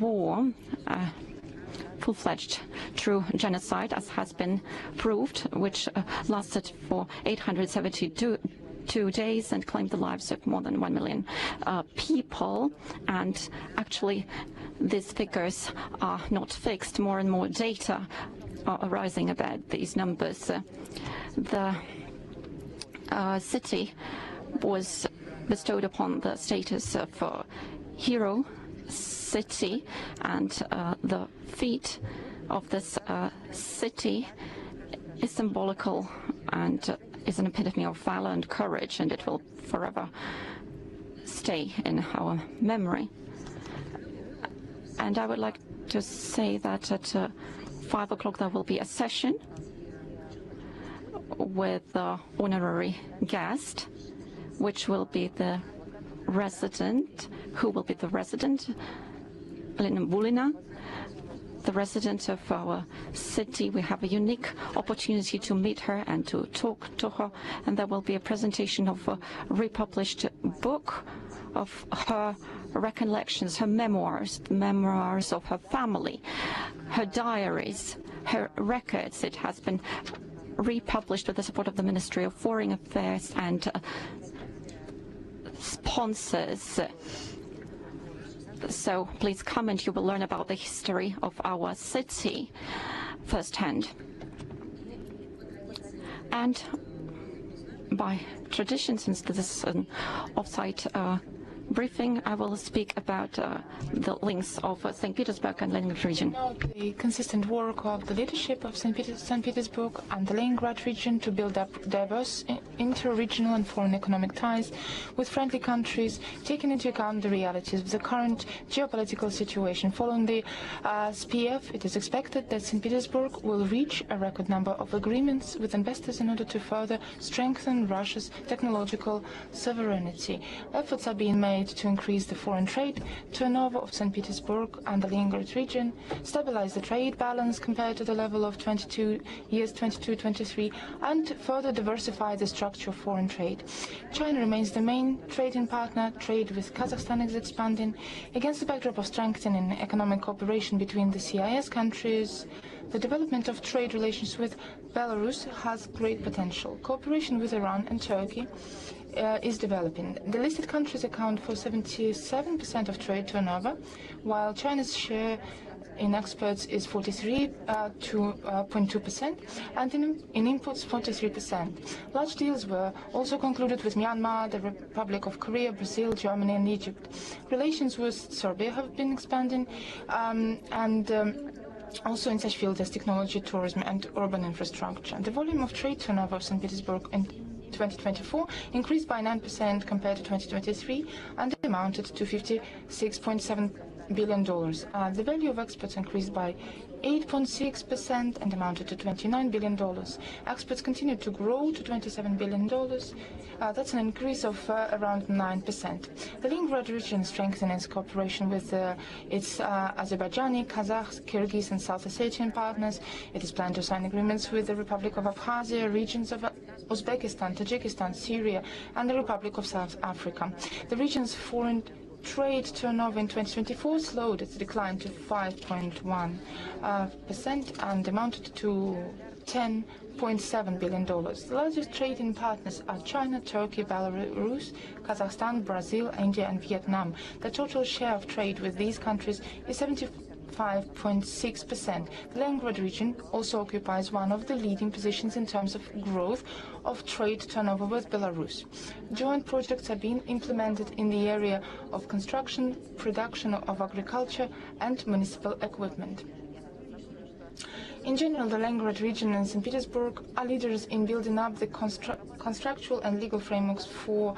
war, full-fledged true genocide, as has been proved, which lasted for 872 days and claimed the lives of more than 1 million people. And actually, these figures are not fixed. More and more data are arising about these numbers. The city was bestowed upon the status of hero city, and the feat of this city is symbolical and is an epitome of valor and courage, and it will forever stay in our memory. And I would like to say that at 5 o'clock there will be a session with the honorary guest, which will be the resident, Elena Bulina, the resident of our city. We have a unique opportunity to meet her and to talk to her, and there will be a presentation of a republished book of her recollections, her memoirs, the memoirs of her family, her diaries, her records. It has been republished with the support of the Ministry of Foreign Affairs and sponsors. So please come and you will learn about the history of our city firsthand. And by tradition, since this is an off-site briefing, I will speak about the links of St. Petersburg and Leningrad region. The consistent work of the leadership of St. Petersburg and the Leningrad region to build up diverse inter-regional and foreign economic ties with friendly countries, taking into account the realities of the current geopolitical situation. Following the SPF, it is expected that St. Petersburg will reach a record number of agreements with investors in order to further strengthen Russia's technological sovereignty. Efforts are being made to increase the foreign trade turnover of St. Petersburg and the Leningrad region, stabilize the trade balance compared to the level of 22-23, and further diversify the structure of foreign trade. China remains the main trading partner. Trade with Kazakhstan is expanding. Against the backdrop of strengthening economic cooperation between the CIS countries, the development of trade relations with Belarus has great potential. Cooperation with Iran and Turkey is developing. The listed countries account for 77% of trade turnover, while China's share in exports is 43.2%, and in imports 43%. Large deals were also concluded with Myanmar, the Republic of Korea, Brazil, Germany, and Egypt. Relations with Serbia have been expanding, also in such fields as technology, tourism, and urban infrastructure. The volume of trade turnover of St. Petersburg in 2024 increased by 9% compared to 2023 and amounted to $56.7 billion. The value of exports increased by 8.6% and amounted to $29 billion. Exports continued to grow to $27 billion. That's an increase of around 9%. The Leningrad region strengthens its cooperation with its Azerbaijani, Kazakh, Kyrgyz, and South Ossetian partners. It is planned to sign agreements with the Republic of Abkhazia, regions of Uzbekistan, Tajikistan, Syria, and the Republic of South Africa. The region's foreign trade turnover in 2024 slowed its decline to 5.1% and amounted to $10.7 billion. The largest trading partners are China, Turkey, Belarus, Kazakhstan, Brazil, India, and Vietnam. The total share of trade with these countries is 75.6%. The Leningrad region also occupies one of the leading positions in terms of growth of trade turnover with Belarus. Joint projects are being implemented in the area of construction, production of agriculture, and municipal equipment. In general, the Leningrad region and St. Petersburg are leaders in building up the constructual and legal frameworks for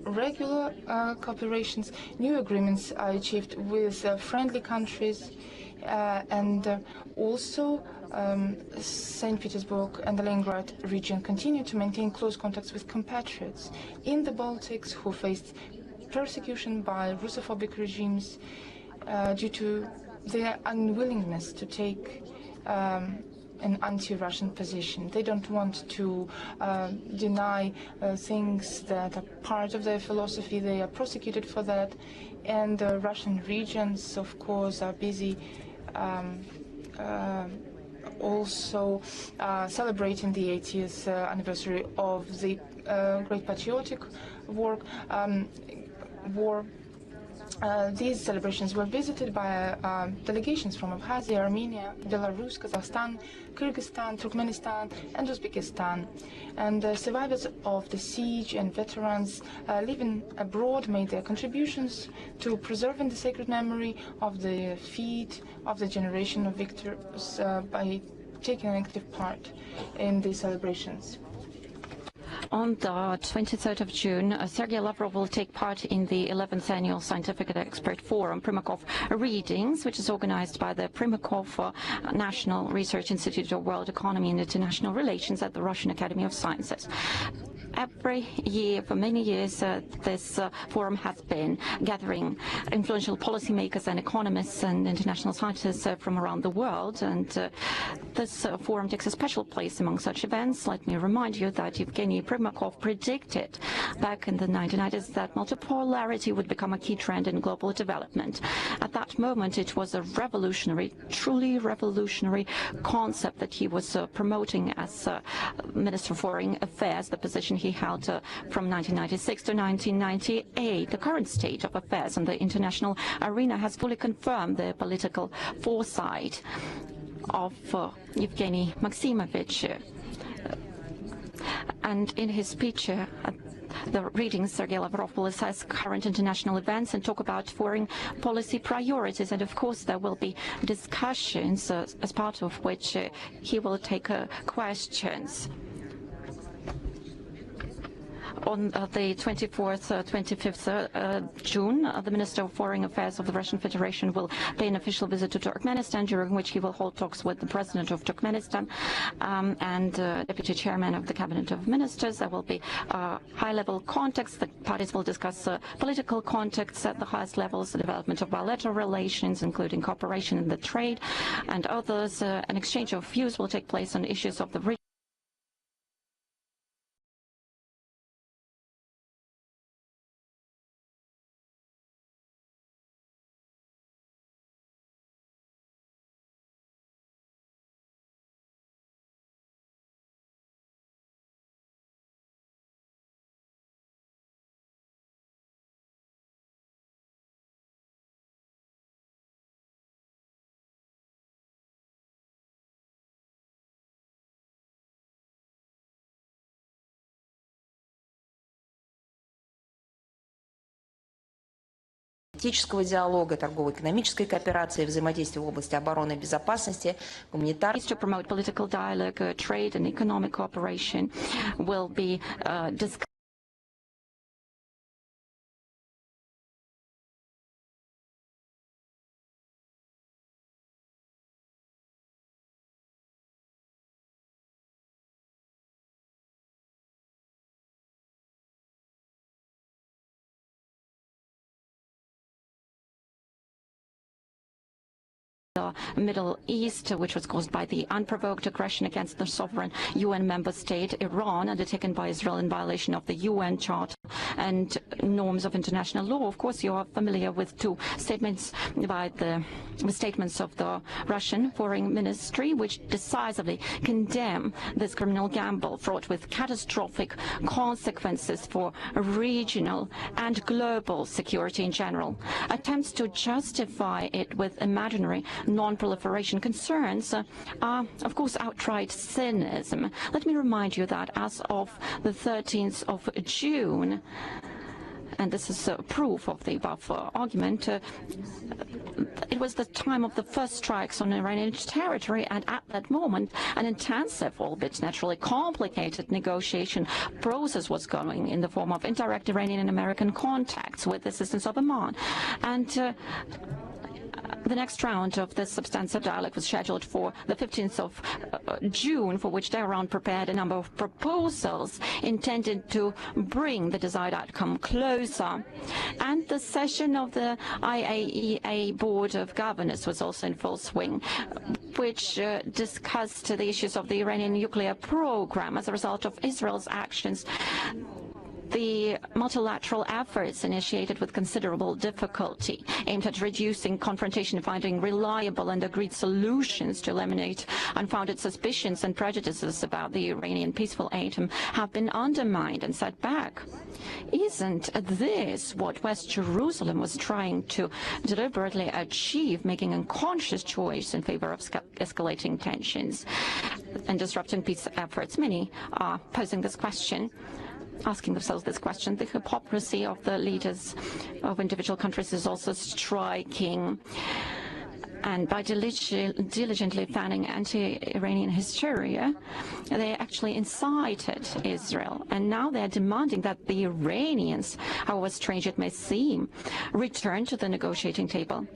regular cooperations. New agreements are achieved with friendly countries, and also St. Petersburg and the Leningrad region continue to maintain close contacts with compatriots in the Baltics who faced persecution by Russophobic regimes due to their unwillingness to take an anti-Russian position. They don't want to deny things that are part of their philosophy. They are prosecuted for that. And the Russian regions, of course, are busy also celebrating the 80th anniversary of the Great Patriotic War. These celebrations were visited by delegations from Abkhazia, Armenia, Belarus, Kazakhstan, Kyrgyzstan, Turkmenistan, and Uzbekistan. And the survivors of the siege and veterans living abroad made their contributions to preserving the sacred memory of the feat of the generation of victors by taking an active part in these celebrations. On the 23rd of June, Sergei Lavrov will take part in the 11th Annual Scientific and Expert Forum, Primakov Readings, which is organized by the Primakov National Research Institute of World Economy and International Relations at the Russian Academy of Sciences. Every year, for many years, this forum has been gathering influential policymakers and economists and international scientists from around the world, and this forum takes a special place among such events. Let me remind you that Evgeny Primakov predicted back in the 1990s that multipolarity would become a key trend in global development. At that moment, it was a revolutionary, truly revolutionary concept that he was promoting as Minister of Foreign Affairs, the position he held from 1996 to 1998. The current state of affairs in the international arena has fully confirmed the political foresight of Evgeny Maximovich. And in his speech at the readings, Sergei Lavrov will assess current international events and talk about foreign policy priorities. And of course, there will be discussions as part of which he will take questions. On the 24th, 25th June, the Minister of Foreign Affairs of the Russian Federation will pay an official visit to Turkmenistan, during which he will hold talks with the President of Turkmenistan and Deputy Chairman of the Cabinet of Ministers. There will be high-level contacts. The parties will discuss political contacts at the highest levels, the development of bilateral relations, including cooperation in the trade and others. An exchange of views will take place on issues of the region. политического диалога, торгово-экономической кооперации, взаимодействия в области обороны и безопасности, гуманитарной. To promote political dialogue, trade and economic cooperation will be discussed. The Middle East, which was caused by the unprovoked aggression against the sovereign UN member state, Iran, undertaken by Israel in violation of the UN Charter and norms of international law. Of course, you are familiar with two statements by the statements of the Russian Foreign Ministry, which decisively condemn this criminal gamble fraught with catastrophic consequences for regional and global security in general. Attempts to justify it with imaginary non-proliferation concerns are, of course, outright cynicism. Let me remind you that as of the 13th of June, and this is proof of the above argument, it was the time of the first strikes on Iranian territory, and at that moment an intensive, albeit naturally complicated, negotiation process was going in the form of indirect Iranian and American contacts with the assistance of Oman. And the next round of this substantive dialogue was scheduled for the 15th of June, for which Tehran prepared a number of proposals intended to bring the desired outcome closer. And the session of the IAEA Board of Governors was also in full swing. which discussed the issues of the Iranian nuclear program as a result of Israel's actions. The multilateral efforts initiated with considerable difficulty aimed at reducing confrontation, finding reliable and agreed solutions to eliminate unfounded suspicions and prejudices about the Iranian peaceful aim have been undermined and set back. Isn't this what West Jerusalem was trying to deliberately achieve, making a conscious choice in favor of escalating tensions and disrupting peace efforts? Many are posing this question, asking themselves this question. The hypocrisy of the leaders of individual countries is also striking. And by diligently fanning anti-Iranian hysteria, they actually incited Israel. And now they're demanding that the Iranians, however strange it may seem, return to the negotiating table.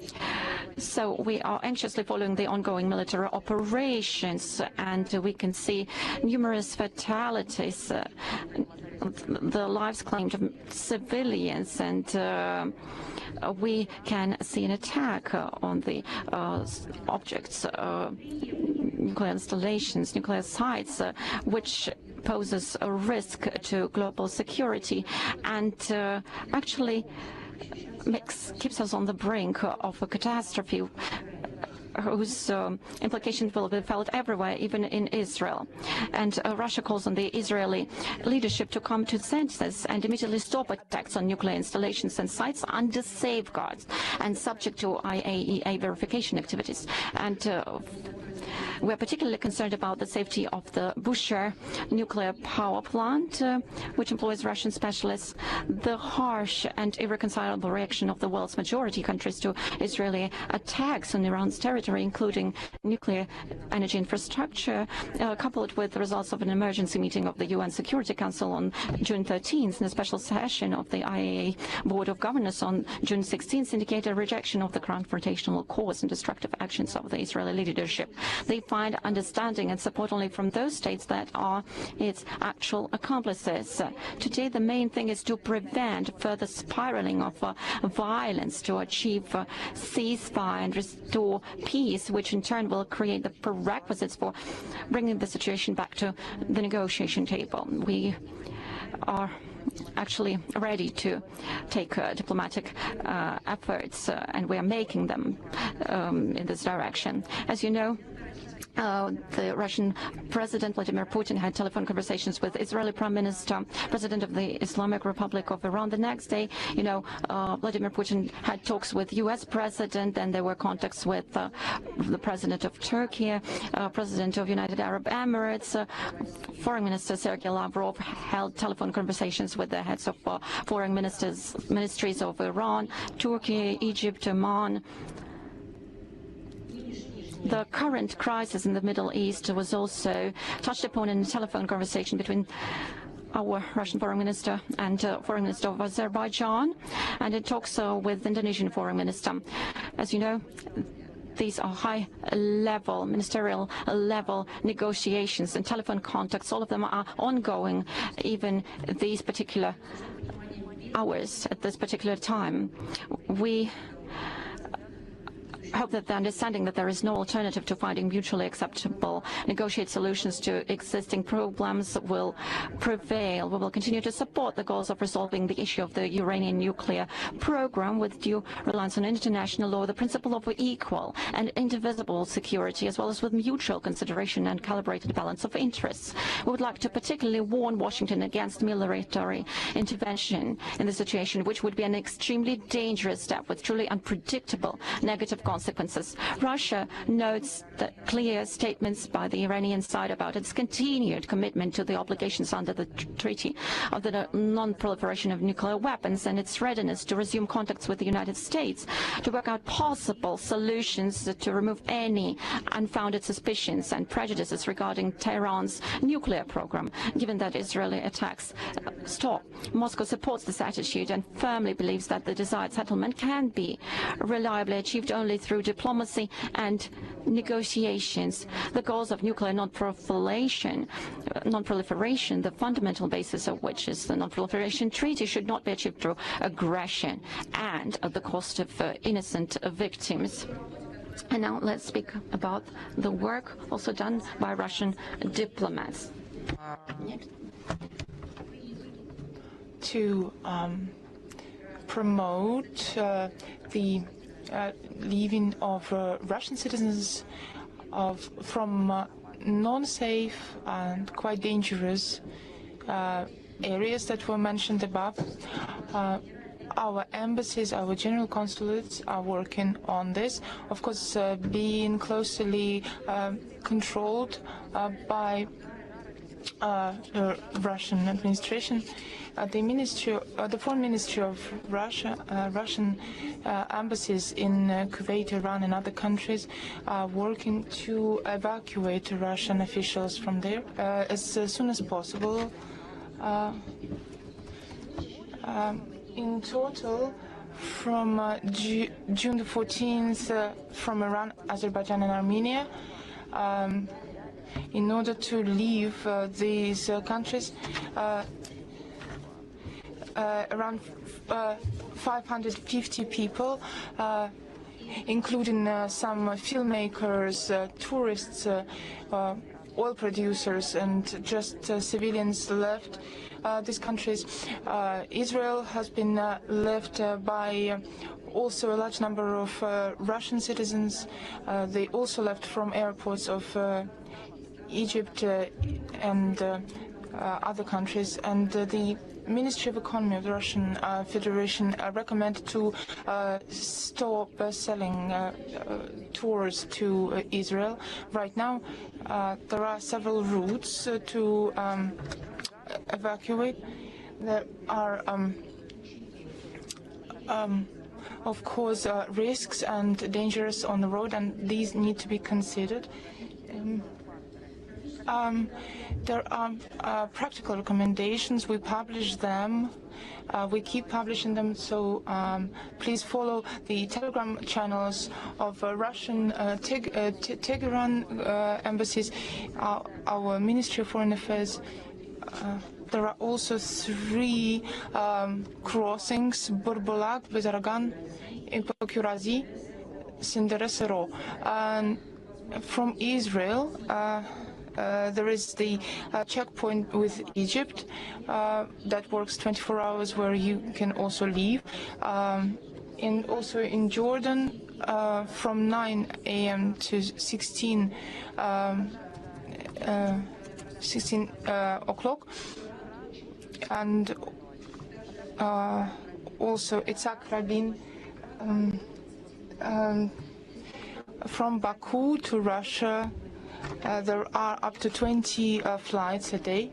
So we are anxiously following the ongoing military operations, and we can see numerous fatalities, the lives claimed of civilians, and we can see an attack on the objects, nuclear installations, nuclear sites, which poses a risk to global security, and actually keeps us on the brink of a catastrophe whose implications will be felt everywhere, even in Israel. And Russia calls on the Israeli leadership to come to senses and immediately stop attacks on nuclear installations and sites under safeguards and subject to IAEA verification activities. And we're particularly concerned about the safety of the Bushehr nuclear power plant, which employs Russian specialists. The harsh and irreconcilable reaction of the world's majority countries to Israeli attacks on Iran's territory, including nuclear energy infrastructure, coupled with the results of an emergency meeting of the UN Security Council on June 13th and a special session of the IAEA Board of Governors on June 16th, indicate a rejection of the confrontational course and destructive actions of the Israeli leadership. They find understanding and support only from those states that are its actual accomplices. Today, the main thing is to prevent further spiraling of violence, to achieve ceasefire and restore peace, which in turn will create the prerequisites for bringing the situation back to the negotiation table. We are actually ready to take diplomatic efforts, and we are making them in this direction. As you know, the Russian President Vladimir Putin had telephone conversations with Israeli Prime Minister, President of the Islamic Republic of Iran. The next day, Vladimir Putin had talks with U.S. President, and there were contacts with the President of Turkey, President of United Arab Emirates. Foreign Minister Sergei Lavrov held telephone conversations with the heads of foreign ministries of Iran, Turkey, Egypt, Oman. The current crisis in the Middle East was also touched upon in a telephone conversation between our Russian Foreign Minister and Foreign Minister of Azerbaijan, and in talks with Indonesian Foreign Minister. As you know, these are high-level, ministerial-level negotiations and telephone contacts. All of them are ongoing, even these particular hours, at this particular time. We hope that the understanding that there is no alternative to finding mutually acceptable negotiated solutions to existing problems will prevail. We will continue to support the goals of resolving the issue of the Iranian nuclear program with due reliance on international law, the principle of equal and indivisible security, as well as with mutual consideration and calibrated balance of interests. We would like to particularly warn Washington against military intervention in the situation, which would be an extremely dangerous step with truly unpredictable negative consequences. Russia notes the clear statements by the Iranian side about its continued commitment to the obligations under the Treaty of the Non-Proliferation of Nuclear Weapons and its readiness to resume contacts with the United States to work out possible solutions to remove any unfounded suspicions and prejudices regarding Tehran's nuclear program. Given that Israeli attacks stop, Moscow supports this attitude and firmly believes that the desired settlement can be reliably achieved only through diplomacy and negotiations. The goals of nuclear non-proliferation, the fundamental basis of which is the Non-Proliferation Treaty, should not be achieved through aggression and at the cost of innocent victims. And now let's speak about the work also done by Russian diplomats. To promote the leaving of Russian citizens from non-safe and quite dangerous areas that were mentioned above. Our embassies, our general consulates are working on this, of course being closely controlled by the Russian administration. The Foreign Ministry of Russia, Russian embassies in Kuwait, Iran and other countries are working to evacuate Russian officials from there as soon as possible. In total, from June the 14th, from Iran, Azerbaijan and Armenia, in order to leave these countries, around 550 people, including some filmmakers, tourists, oil producers, and just civilians left these countries. Israel has been left by also a large number of Russian citizens. They also left from airports of Egypt and other countries, and the Ministry of Economy of the Russian Federation recommended to stop selling tours to Israel. Right now, there are several routes to evacuate. There are, of course, risks and dangers on the road, and these need to be considered. There are practical recommendations. We publish them. We keep publishing them. So please follow the Telegram channels of Russian Tehran embassies, our Ministry of Foreign Affairs. There are also 3 crossings: Burbulag, Bezaragan, Ipokurazi, Sinderesero. And from Israel, there is the checkpoint with Egypt that works 24 hours, where you can also leave. And also in Jordan, from 9 a.m. to 16 o'clock. And also Itzhak Rabin, from Baku to Russia. There are up to 20 flights a day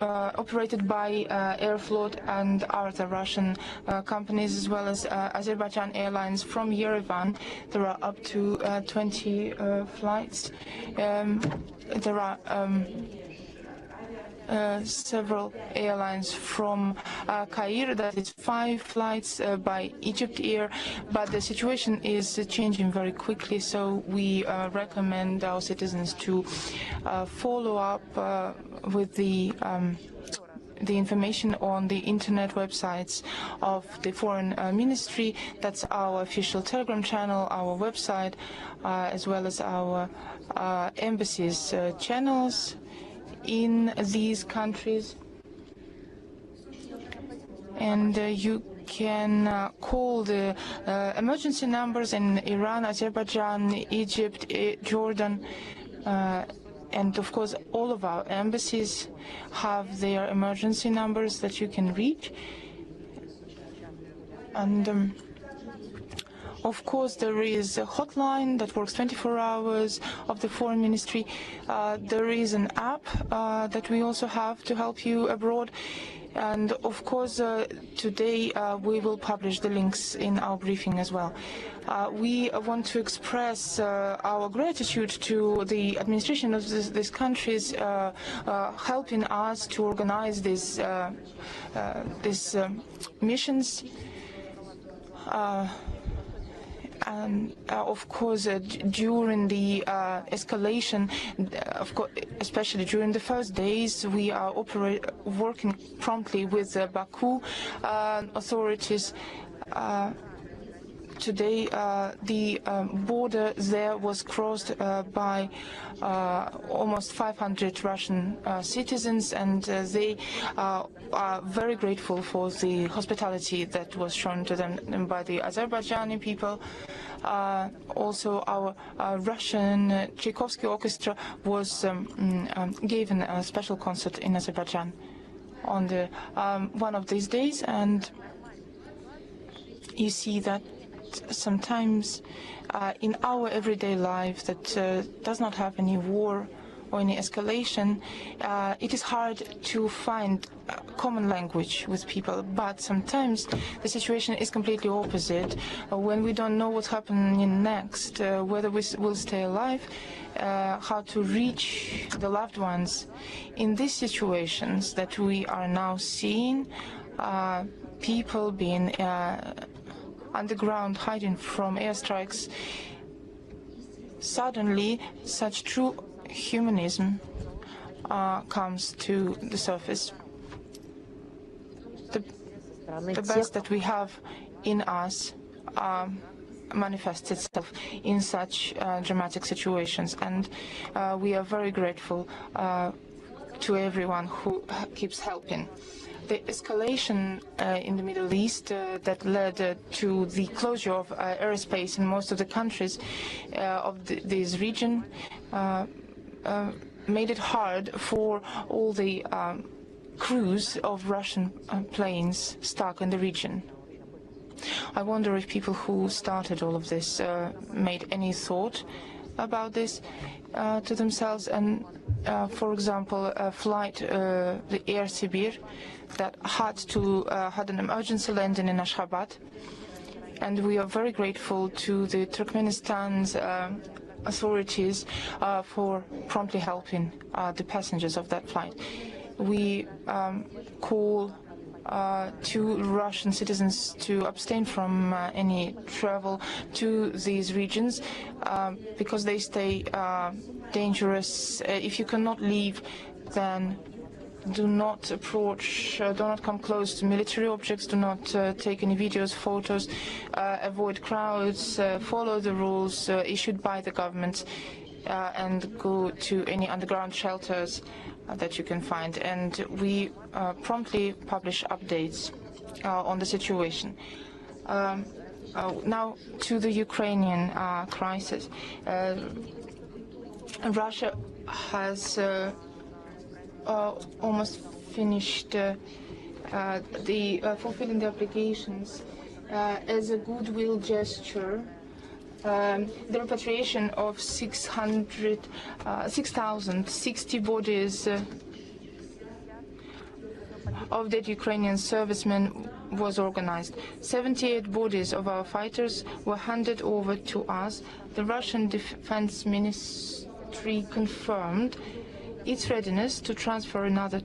operated by Aeroflot and other Russian companies, as well as Azerbaijan Airlines from Yerevan. There are up to 20 flights. There are several airlines from Cairo. That is 5 flights by Egypt Air, but the situation is changing very quickly, so we recommend our citizens to follow up with the information on the internet websites of the Foreign Ministry. That's our official Telegram channel, our website, as well as our embassies channels in these countries. And you can call the emergency numbers in Iran, Azerbaijan, Egypt, Jordan, and of course all of our embassies have their emergency numbers that you can reach. And of course, there is a hotline that works 24 hours of the Foreign Ministry. There is an app that we also have to help you abroad. And of course, today we will publish the links in our briefing as well. We want to express our gratitude to the administration of these countries helping us to organize these missions. And of course, during the escalation, especially during the first days, we are working promptly with the Baku authorities. today the border there was crossed by almost 500 Russian citizens, and they are very grateful for the hospitality that was shown to them by the Azerbaijani people. Also, our Russian Tchaikovsky orchestra was given a special concert in Azerbaijan on the one of these days, and you see that sometimes in our everyday life that does not have any war or any escalation, it is hard to find common language with people. But sometimes the situation is completely opposite. When we don't know what's happening next, whether we will stay alive, how to reach the loved ones. In these situations that we are now seeing, people being underground, hiding from airstrikes, suddenly such true humanism comes to the surface. The best that we have in us manifests itself in such dramatic situations, and we are very grateful to everyone who keeps helping. The escalation in the Middle East that led to the closure of airspace in most of the countries of this region made it hard for all the crews of Russian planes stuck in the region. I wonder if people who started all of this made any thought about this to themselves. And for example, a flight, the Air Sibir, that had an emergency landing in Ashgabat, and we are very grateful to the Turkmenistan's authorities for promptly helping the passengers of that flight. We call to Russian citizens to abstain from any travel to these regions because they stay dangerous. If you cannot leave, then do not approach, do not come close to military objects, do not take any videos, photos, avoid crowds, follow the rules issued by the government, and go to any underground shelters that you can find. And we promptly publish updates on the situation. Now to the Ukrainian crisis. Russia has almost finished fulfilling the obligations as a goodwill gesture. The repatriation of 6,060 bodies of dead Ukrainian servicemen was organized. 78 bodies of our fighters were handed over to us. The Russian Defense Ministry confirmed its readiness to transfer another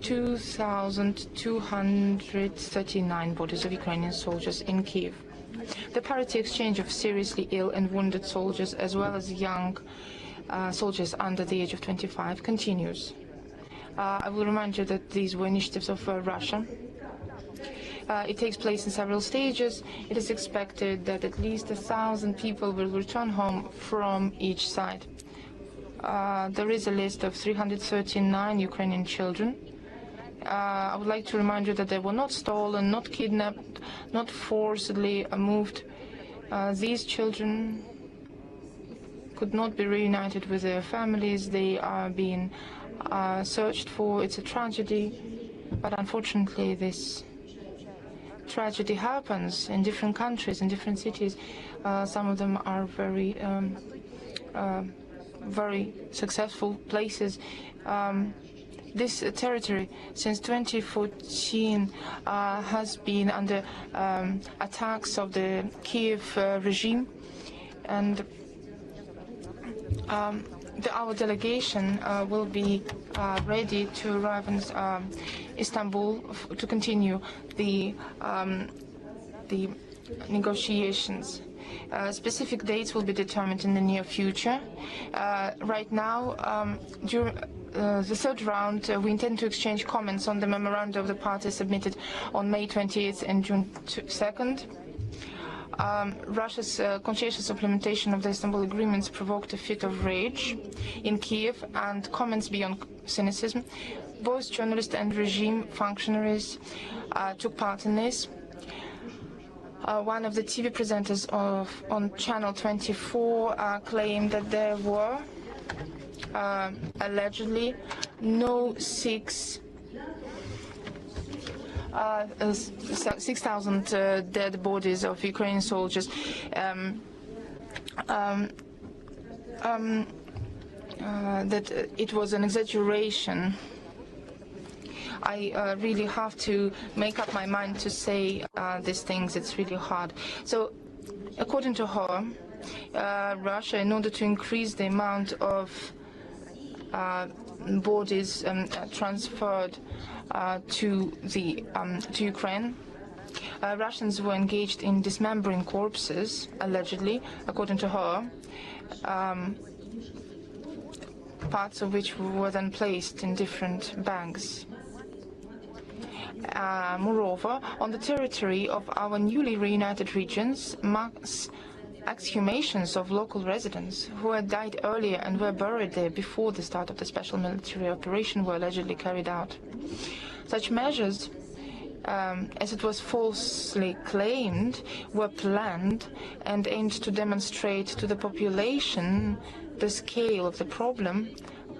2,239 bodies of Ukrainian soldiers in Kiev. The parity exchange of seriously ill and wounded soldiers, as well as young soldiers under the age of 25, continues. I will remind you that these were initiatives of Russia. It takes place in several stages. It is expected that at least 1,000 people will return home from each side. There is a list of 339 Ukrainian children. I would like to remind you that they were not stolen, not kidnapped, not forcibly moved. These children could not be reunited with their families. They are being searched for. It's a tragedy, but unfortunately this tragedy happens in different countries, in different cities. Some of them are very successful places. This territory, since 2014, has been under attacks of the Kiev regime, and our delegation will be ready to arrive in Istanbul to continue the negotiations. Specific dates will be determined in the near future. Right now, the third round, we intend to exchange comments on the memoranda of the parties submitted on May 28th and June 2nd. Russia's conscientious implementation of the Istanbul agreements provoked a fit of rage in Kiev and comments beyond cynicism. Both journalists and regime functionaries took part in this. One of the TV presenters on Channel 24 claimed that there were allegedly no 6,000 dead bodies of Ukrainian soldiers. That it was an exaggeration. I really have to make up my mind to say these things. It's really hard. So, according to her, Russia, in order to increase the amount of bodies transferred to Ukraine, Russians were engaged in dismembering corpses, allegedly, according to her, parts of which were then placed in different bags. Moreover, on the territory of our newly reunited regions, mass exhumations of local residents who had died earlier and were buried there before the start of the special military operation were allegedly carried out. Such measures, as it was falsely claimed, were planned and aimed to demonstrate to the population the scale of the problem,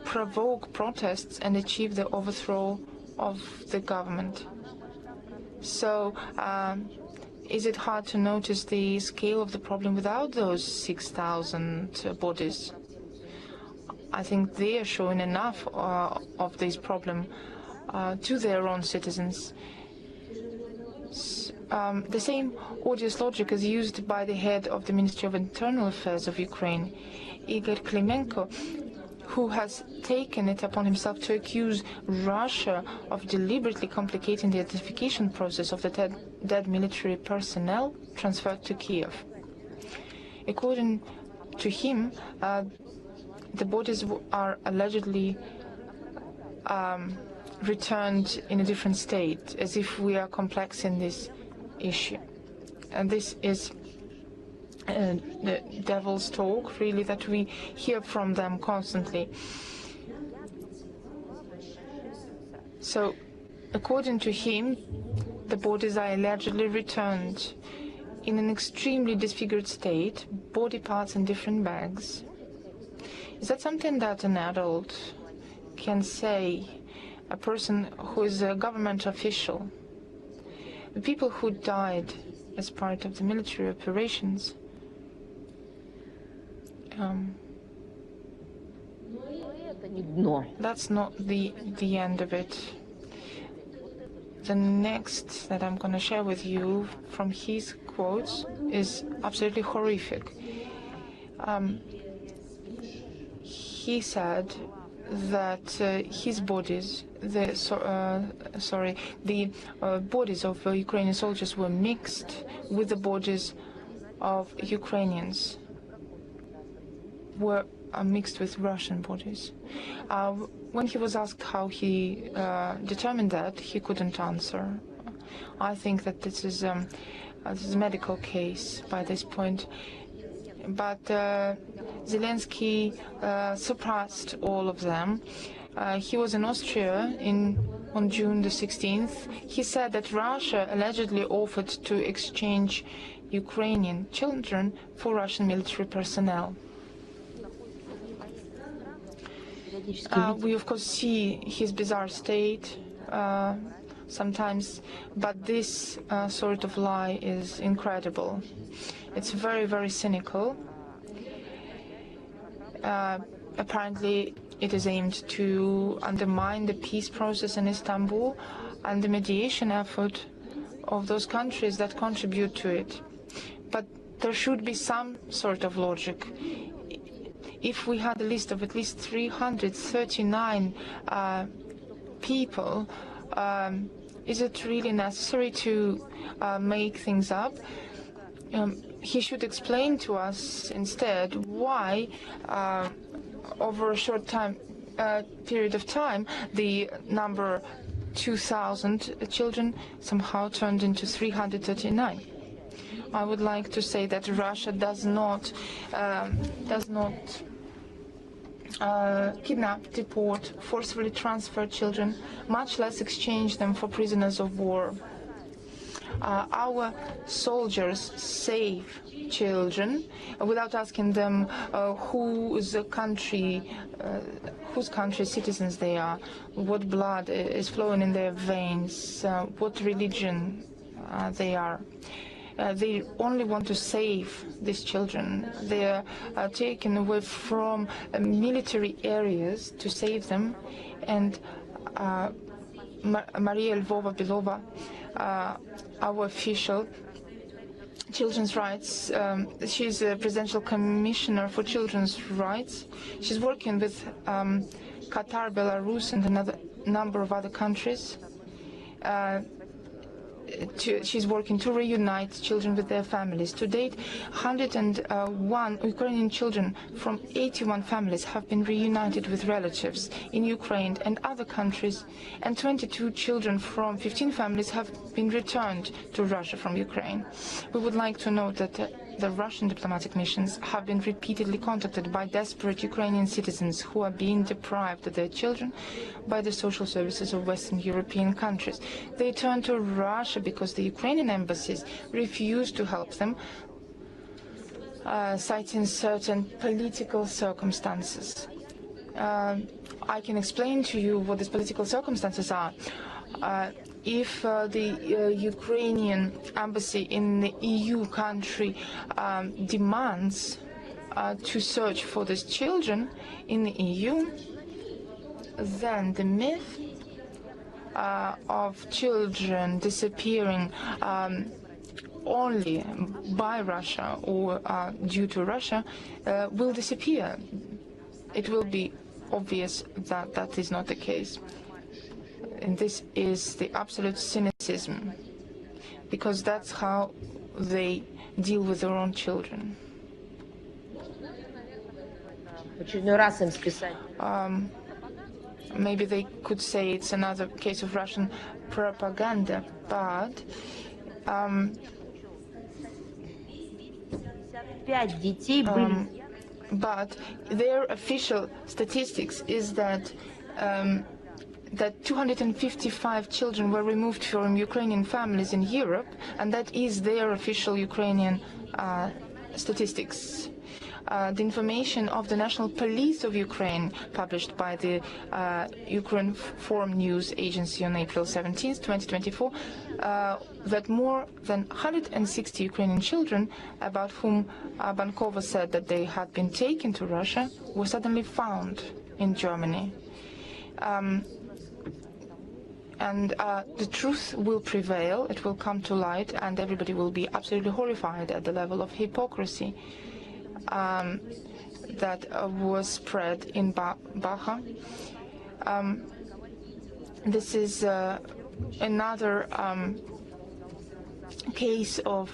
provoke protests and achieve the overthrow of the government. So, is it hard to notice the scale of the problem without those 6,000 bodies? I think they are showing enough of this problem to their own citizens. The same odious logic is used by the head of the Ministry of Internal Affairs of Ukraine, Igor Klimenko, who has taken it upon himself to accuse Russia of deliberately complicating the identification process of the dead military personnel transferred to Kiev. According to him, the bodies are allegedly returned in a different state, as if we are complexing this issue. And this is the devil's talk, really, that we hear from them constantly. So, according to him, the bodies are allegedly returned in an extremely disfigured state, body parts in different bags. Is that something that an adult can say, a person who is a government official? The people who died as part of the military operations, that's not the end of it. The next that I'm going to share with you from his quotes is absolutely horrific. He said that his bodies, the bodies of Ukrainian soldiers were mixed with the bodies of Ukrainians, were mixed with Russian bodies. When he was asked how he determined that, he couldn't answer. I think that this is a medical case by this point. But Zelensky surpassed all of them. He was in Austria on June the 16th. He said that Russia allegedly offered to exchange Ukrainian children for Russian military personnel. We, of course, see his bizarre state sometimes, but this sort of lie is incredible. It's very, very cynical. Apparently, it is aimed to undermine the peace process in Istanbul and the mediation effort of those countries that contribute to it. But there should be some sort of logic. If we had a list of at least 339 people, is it really necessary to make things up? He should explain to us instead why, over a short time period of time, the number 2,000 children somehow turned into 339. I would like to say that Russia does not kidnap, deport, forcefully transfer children, much less exchange them for prisoners of war. Our soldiers save children without asking them whose country citizens they are, what blood is flowing in their veins, what religion they are. They only want to save these children. They are taken away from military areas to save them. And Maria Lvova Belova, our official children's rights, she's a presidential commissioner for children's rights. She's working with Qatar, Belarus, and another number of other countries. She's working to reunite children with their families. To date, 101 Ukrainian children from 81 families have been reunited with relatives in Ukraine and other countries, and 22 children from 15 families have been returned to Russia from Ukraine. We would like to note that the Russian diplomatic missions have been repeatedly contacted by desperate Ukrainian citizens who are being deprived of their children by the social services of Western European countries. They turn to Russia because the Ukrainian embassies refuse to help them, citing certain political circumstances. I can explain to you what these political circumstances are. If the Ukrainian embassy in the EU country demands to search for these children in the EU, then the myth of children disappearing only by Russia or due to Russia will disappear. It will be obvious that that is not the case. And this is the absolute cynicism, because that's how they deal with their own children. Maybe they could say it's another case of Russian propaganda, but their official statistics is that 255 children were removed from Ukrainian families in Europe, and that is their official Ukrainian statistics. The information of the National Police of Ukraine, published by the Ukraine Forum News Agency on April 17, 2024, that more than 160 Ukrainian children, about whom Bankova said that they had been taken to Russia, were suddenly found in Germany. And the truth will prevail, it will come to light, and everybody will be absolutely horrified at the level of hypocrisy that was spread in Baja. This is another case of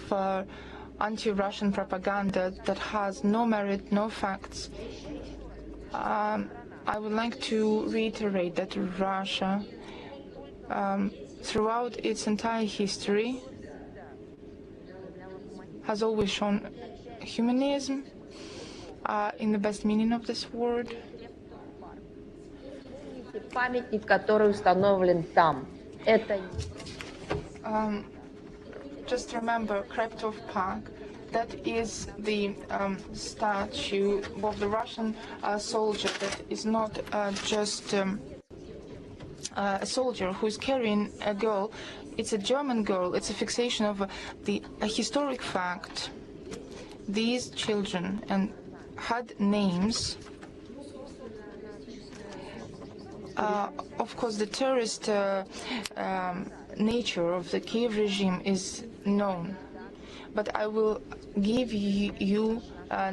anti-Russian propaganda that has no merit, no facts. I would like to reiterate that Russia, throughout its entire history, has always shown humanism in the best meaning of this word. Just remember Kreptov Park. That is the statue of the Russian soldier that is not just a soldier who's carrying a girl. It's a German girl. It's a fixation of a historic fact. These children had names. Of course, the terrorist nature of the Kiev regime is known, but I will give you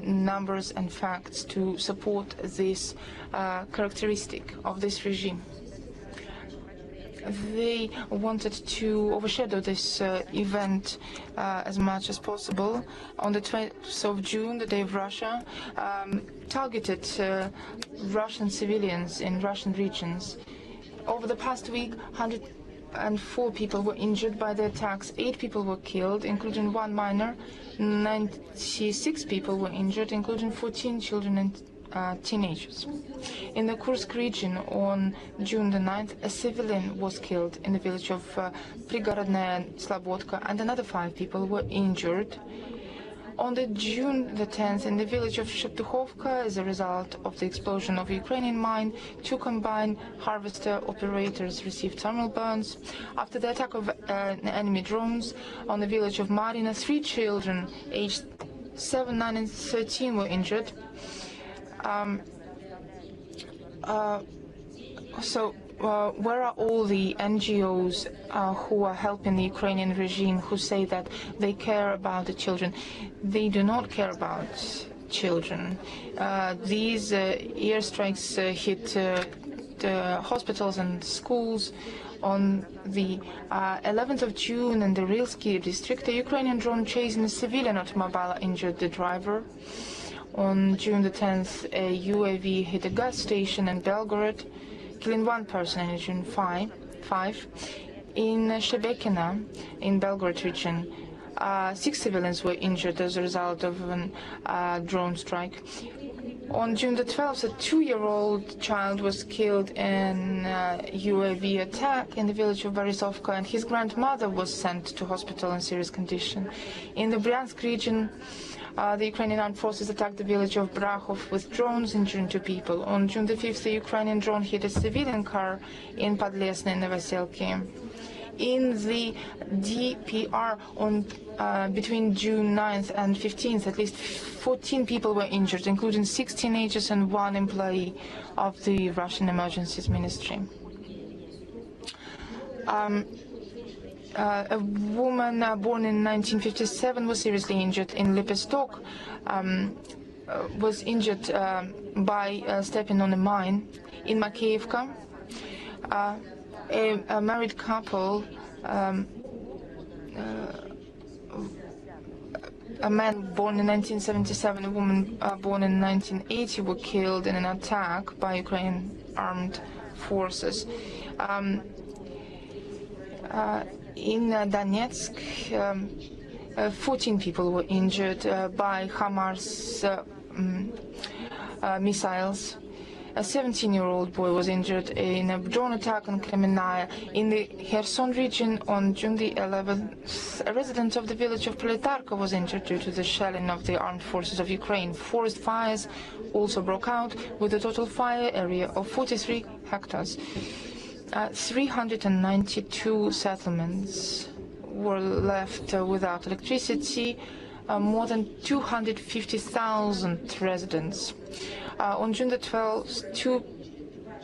numbers and facts to support this characteristic of this regime. they wanted to overshadow this event as much as possible. On the 20th of June, the Day of Russia, targeted Russian civilians in Russian regions. Over the past week, 104 people were injured by the attacks. 8 people were killed, including 1 minor. 96 people were injured, including 14 children and teenagers. In the Kursk region on June the 9th, a civilian was killed in the village of Prigorodnaya Slobodka, and another 5 people were injured. On the June the 10th, in the village of Sheptuchovka, as a result of the explosion of a Ukrainian mine, 2 combined harvester operators received thermal burns. After the attack of enemy drones on the village of Marina, 3 children aged 7, 9 and 13 were injured. Where are all the NGOs who are helping the Ukrainian regime, who say that they care about the children? They do not care about children. These airstrikes hit the hospitals and schools. On the 11th of June in the Rilsky district, a Ukrainian drone chasing a civilian automobile injured the driver. On June the 10th, a UAV hit a gas station in Belgorod, killing 1 person, and June 5. In Shebekina, in Belgorod region, 6 civilians were injured as a result of a drone strike. On June the 12th, a 2-year-old child was killed in a UAV attack in the village of Borisovka, and his grandmother was sent to hospital in serious condition. In the Bryansk region, the Ukrainian armed forces attacked the village of Brachov with drones, injuring 2 people. On June the 5th, the Ukrainian drone hit a civilian car in Podlesny, Novoselki. In the DPR, between June 9th and 15th, at least 14 people were injured, including 6 teenagers and 1 employee of the Russian Emergencies Ministry. A woman born in 1957 was seriously injured in Lipestok, was injured by stepping on a mine. In Makeyevka, a married couple, a man born in 1977, a woman born in 1980 were killed in an attack by Ukrainian armed forces. In Donetsk, 14 people were injured by HIMARS missiles. A 17-year-old boy was injured in a drone attack on Kremenaya. In the Kherson region on June the 11th, a resident of the village of Proletarka was injured due to the shelling of the armed forces of Ukraine. Forest fires also broke out, with a total fire area of 43 hectares. 392 settlements were left without electricity, more than 250,000 residents. On June the 12th, 2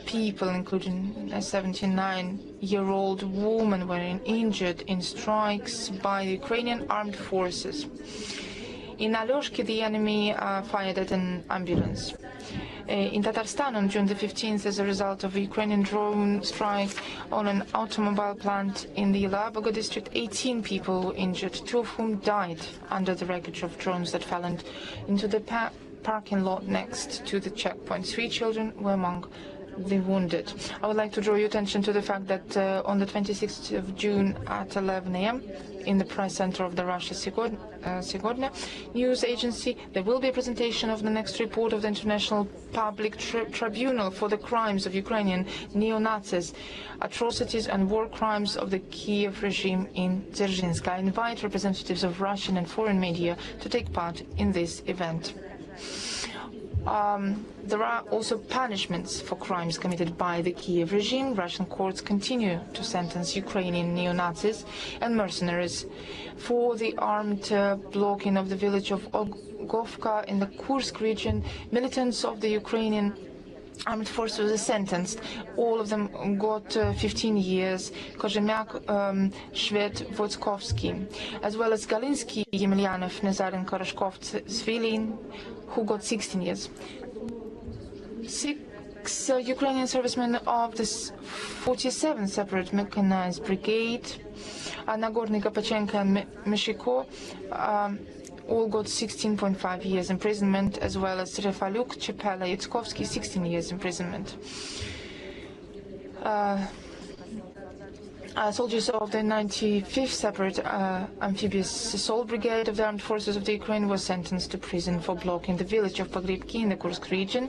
people, including a 79-year-old woman, were injured in strikes by the Ukrainian armed forces. In Alyoshki, the enemy fired at an ambulance. In Tatarstan on June the 15th, as a result of a Ukrainian drone strike on an automobile plant in the Labogo district, 18 people were injured, 2 of whom died under the wreckage of drones that fell into the parking lot next to the checkpoint. 3 children were among the wounded. I would like to draw your attention to the fact that on the 26th of June at 11 a.m. in the press center of the Russia Sigodnya news agency, there will be a presentation of the next report of the International Public Tribunal for the crimes of Ukrainian neo-Nazis, atrocities and war crimes of the Kiev regime in Dzerzhinsk. I invite representatives of Russian and foreign media to take part in this event. There are also punishments for crimes committed by the Kiev regime. Russian courts continue to sentence Ukrainian neo-Nazis and mercenaries for the armed blocking of the village of Olgovka in the Kursk region. Militants of the Ukrainian armed forces were sentenced. All of them got 15 years. Kozhemyak, Shved, Vodskovsky, as well as Galinsky, Yemelyanov, Nazarin, Koroshkov, Svilin, who got 16 years. 6 6 Ukrainian servicemen of the 47th Separate Mechanized Brigade, Nagorny Kopachenko and Meshiko, all got 16.5 years imprisonment, as well as Refaluk, Chepela, Yutskovsky, 16 years imprisonment. Soldiers of the 95th Separate Amphibious Assault Brigade of the Armed Forces of the Ukraine were sentenced to prison for blocking the village of Pogribki in the Kursk region,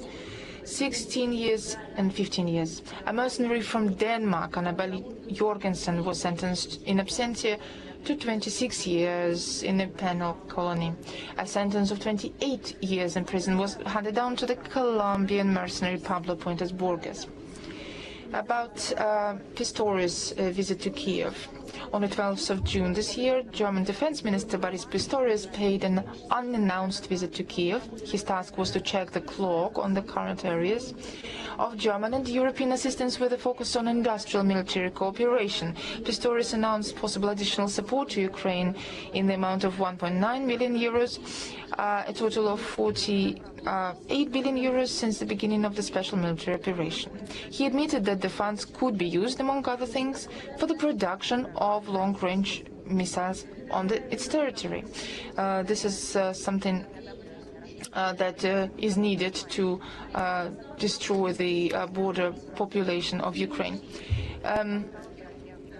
16 years and 15 years. A mercenary from Denmark, Annabelle Jorgensen, was sentenced in absentia to 26 years in a penal colony. A sentence of 28 years in prison was handed down to the Colombian mercenary Pablo Puentes Borges. About Pistorius' visit to Kiev. On the 12th of June this year, German Defense Minister Boris Pistorius paid an unannounced visit to Kiev. His task was to check the clock on the current areas of German and European assistance with a focus on industrial military cooperation. Pistorius announced possible additional support to Ukraine in the amount of 1.9 million euros, a total of 48 billion euros since the beginning of the special military operation. He admitted that the funds could be used, among other things, for the production of long-range missiles on its territory. This is something that is needed to destroy the border population of Ukraine.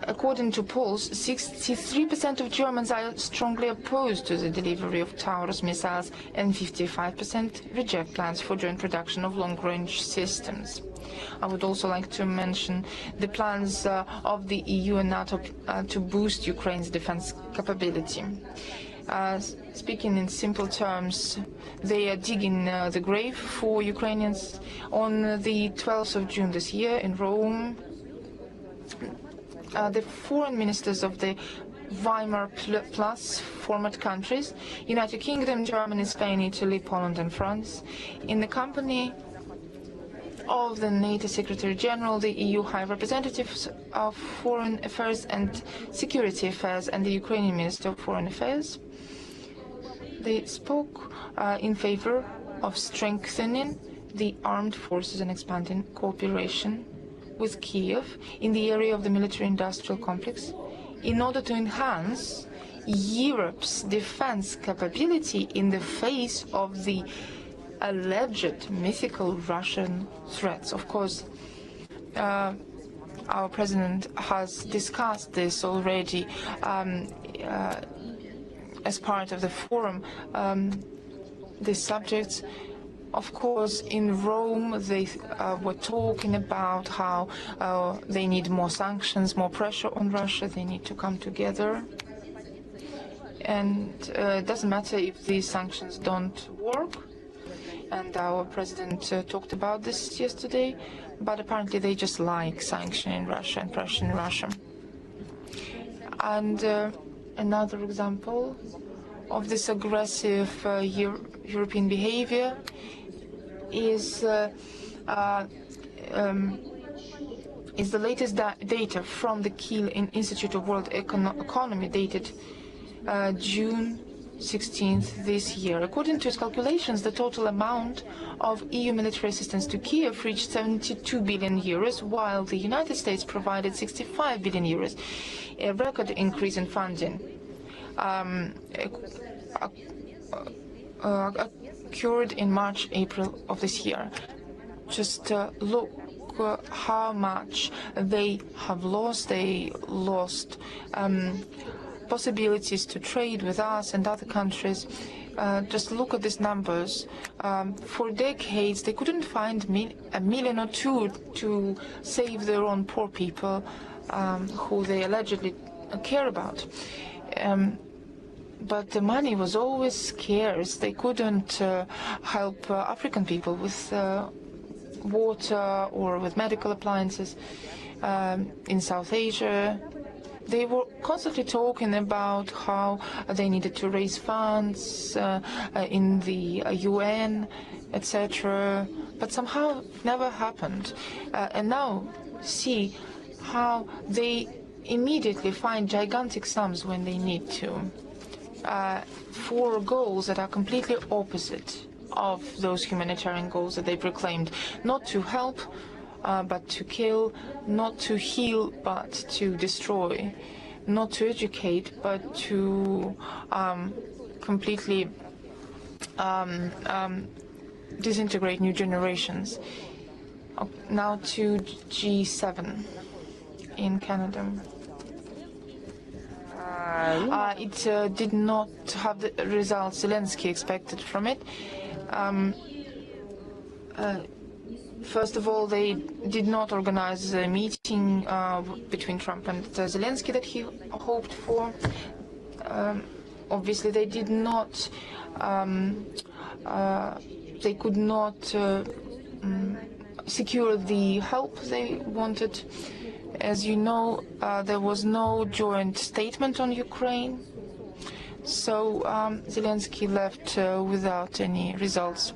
According to polls, 63% of Germans are strongly opposed to the delivery of Taurus missiles, and 55% reject plans for joint production of long-range systems. I would also like to mention the plans of the EU and NATO to boost Ukraine's defense capability. Speaking in simple terms, they are digging the grave for Ukrainians. On the 12th of June this year in Rome, the foreign ministers of the Weimar Plus format countries, United Kingdom, Germany, Spain, Italy, Poland and France, in the company of the NATO Secretary General, the EU High Representatives of Foreign Affairs and Security Affairs, and the Ukrainian Minister of Foreign Affairs. They spoke in favor of strengthening the armed forces and expanding cooperation with Kiev in the area of the military-industrial complex in order to enhance Europe's defense capability in the face of the alleged mythical Russian threats. Of course, our president has discussed this already as part of the forum, these subjects. Of course, in Rome, they were talking about how they need more sanctions, more pressure on Russia. They need to come together. And it doesn't matter if these sanctions don't work. And our president talked about this yesterday. But apparently they just like sanctioning Russia and pressuring Russia. And another example of this aggressive European behavior is the latest data from the Kiel Institute of World Economy, dated June 16th this year. According to its calculations, the total amount of EU military assistance to Kiev reached 72 billion euros, while the United States provided 65 billion euros, a record increase in funding. Occurred in March-April of this year. Just look how much they have lost. They lost possibilities to trade with us and other countries. Just look at these numbers. For decades, they couldn't find a million or two to save their own poor people who they allegedly care about. But the money was always scarce. They couldn't help African people with water or with medical appliances. In South Asia, they were constantly talking about how they needed to raise funds in the UN, etc. But somehow it never happened. And now see how they immediately find gigantic sums when they need to. For goals that are completely opposite of those humanitarian goals that they proclaimed: not to help, but to kill; not to heal, but to destroy; not to educate, but to completely disintegrate new generations. Now to G7 in Canada. It did not have the results Zelensky expected from it. First of all, they did not organize a meeting between Trump and Zelensky that he hoped for. Obviously, they did not. They could not secure the help they wanted. As you know, there was no joint statement on Ukraine, so Zelensky left without any results.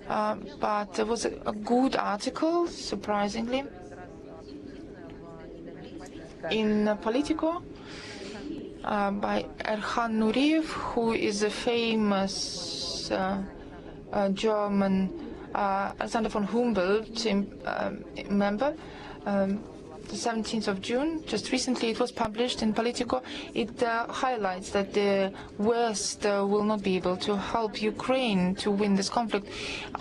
But there was a good article, surprisingly, in Politico by Erhan Nuriyev, who is a famous German Alexander von Humboldt member. The 17th of June, just recently, it was published in Politico. It highlights that the West will not be able to help Ukraine to win this conflict,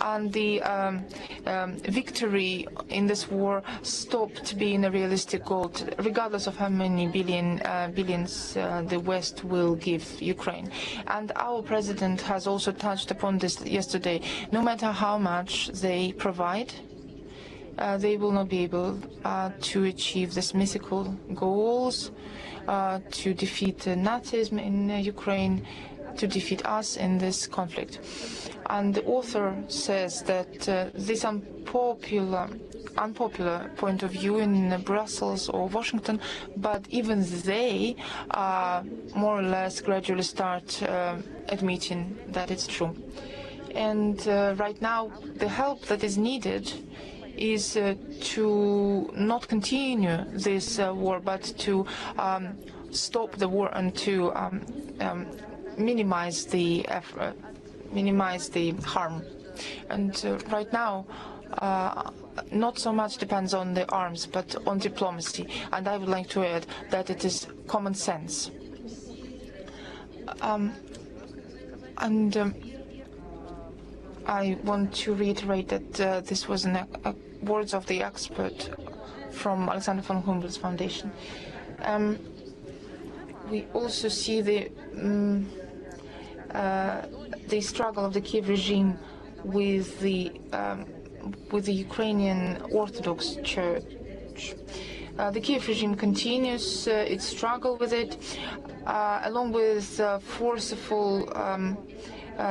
and the victory in this war stopped being a realistic goal, regardless of how many billions the West will give Ukraine. And our president has also touched upon this yesterday. No matter how much they provide, they will not be able to achieve these mythical goals, to defeat Nazism in Ukraine, to defeat us in this conflict. And the author says that this unpopular point of view in Brussels or Washington, but even they more or less gradually start admitting that it's true. And right now, the help that is needed is to not continue this war, but to stop the war and to minimize the effort, minimize the harm. And right now, not so much depends on the arms, but on diplomacy. And I would like to add that it is common sense. I want to reiterate that this was words of the expert from Alexander von Humboldt's foundation. We also see the struggle of the Kiev regime with the Ukrainian Orthodox Church. The Kiev regime continues its struggle with it, along with forceful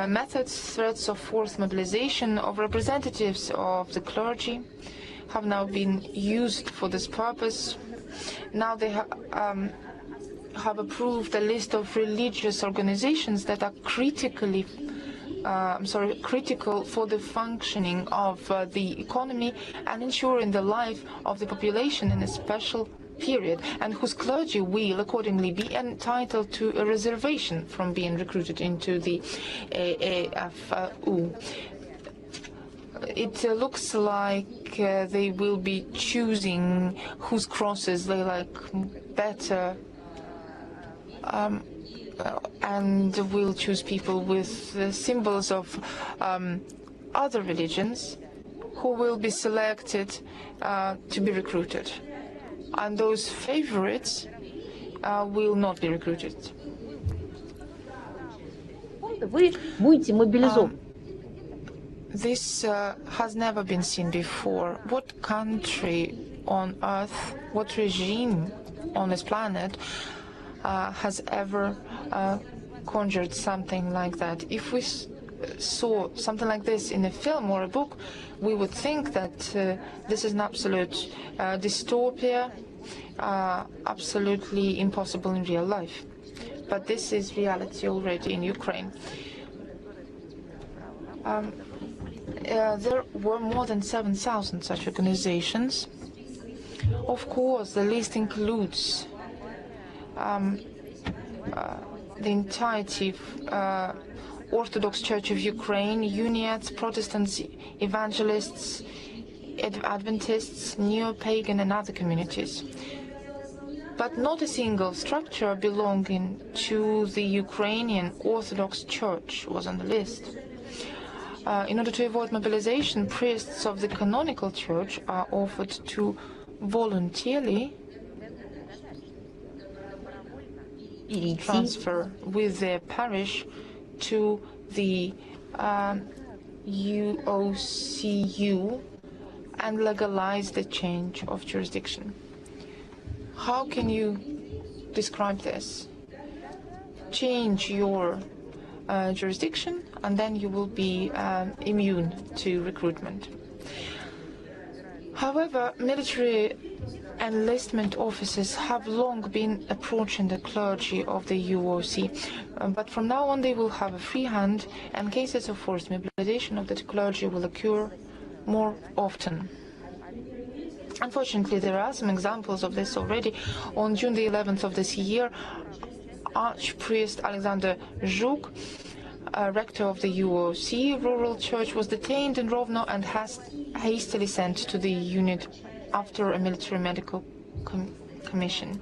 methods, threats of forced mobilization of representatives of the clergy have now been used for this purpose. Now they have approved a list of religious organizations that are critical for the functioning of the economy and ensuring the life of the population in a special period, and whose clergy will accordingly be entitled to a reservation from being recruited into the AFU. It looks like they will be choosing whose crosses they like better, and will choose people with symbols of other religions who will be selected to be recruited. And those favorites will not be recruited. This has never been seen before. What country on earth, what regime on this planet has ever conjured something like that? If we saw something like this in a film or a book, we would think that this is an absolute dystopia, absolutely impossible in real life. But this is reality already in Ukraine. There were more than 7,000 such organizations. Of course, the list includes the entirety Orthodox Church of Ukraine, Uniats, Protestants, Evangelists, Adventists, Neo-Pagan and other communities. But not a single structure belonging to the Ukrainian Orthodox Church was on the list. In order to avoid mobilization, priests of the canonical church are offered to voluntarily transfer with their parish to the UOCU and legalize the change of jurisdiction. How can you describe this? Change your jurisdiction and then you will be immune to recruitment. However, military enlistment officers have long been approaching the clergy of the UOC, but from now on they will have a free hand and cases of forced mobilization of the clergy will occur more often. Unfortunately, there are some examples of this already. On June the 11th of this year, Archpriest Alexander Zhuk, rector of the UOC Rural Church, was detained in Rovno and hastily sent to the unit after a military medical commission.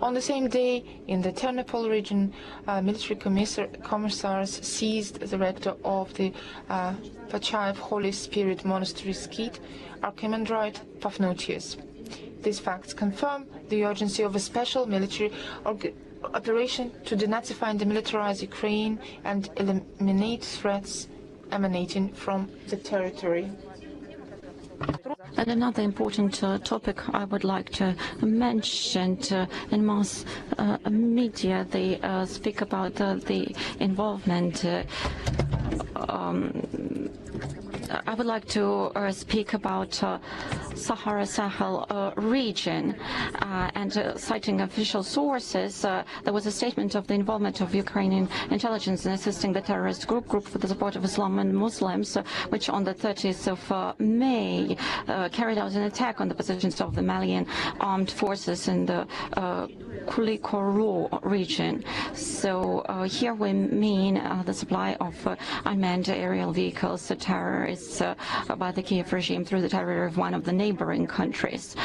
On the same day, in the Ternopil region, military commissars seized the rector of the Pachaev Holy Spirit Monastery Skit, Archimandrite Paphnutius. These facts confirm the urgency of a special military operation to denazify and demilitarize Ukraine and eliminate threats emanating from the territory. And another important topic I would like to mention, in mass media, they speak about the involvement. I would like to speak about Sahara-Sahel region, and citing official sources, there was a statement of the involvement of Ukrainian intelligence in assisting the terrorist Group for the Support of Islam and Muslims, which on the 30th of May carried out an attack on the positions of the Malian armed forces in the Kulikoro region. So here we mean the supply of unmanned aerial vehicles to terrorists by the Kiev regime through the territory of one of the neighboring countries.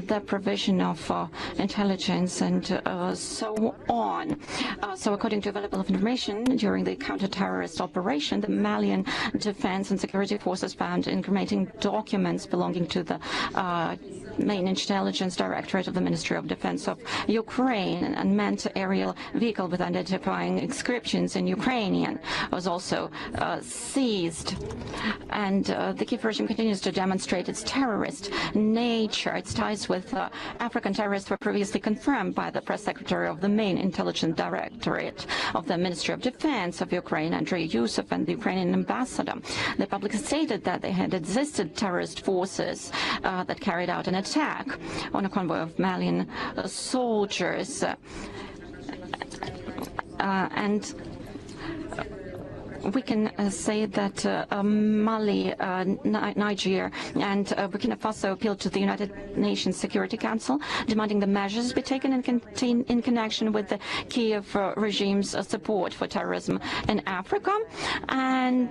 The provision of intelligence and so on. So according to available information, during the counter-terrorist operation, the Malian defense and security forces found incriminating documents belonging to the main intelligence directorate of the Ministry of Defense of Ukraine. An unmanned aerial vehicle with identifying inscriptions in Ukrainian was also seized. And the Kiev regime continues to demonstrate its terrorist nature. Its ties with African terrorists were previously confirmed by the press secretary of the main intelligence directorate of the Ministry of Defense of Ukraine, Andrei Yusuf, and the Ukrainian ambassador. They publicly stated that they had existed terrorist forces that carried out an attack on a convoy of Malian soldiers. And we can say that Mali, Niger, and Burkina Faso appealed to the United Nations Security Council, demanding the measures be taken in connection with the Kiev regime's support for terrorism in Africa. And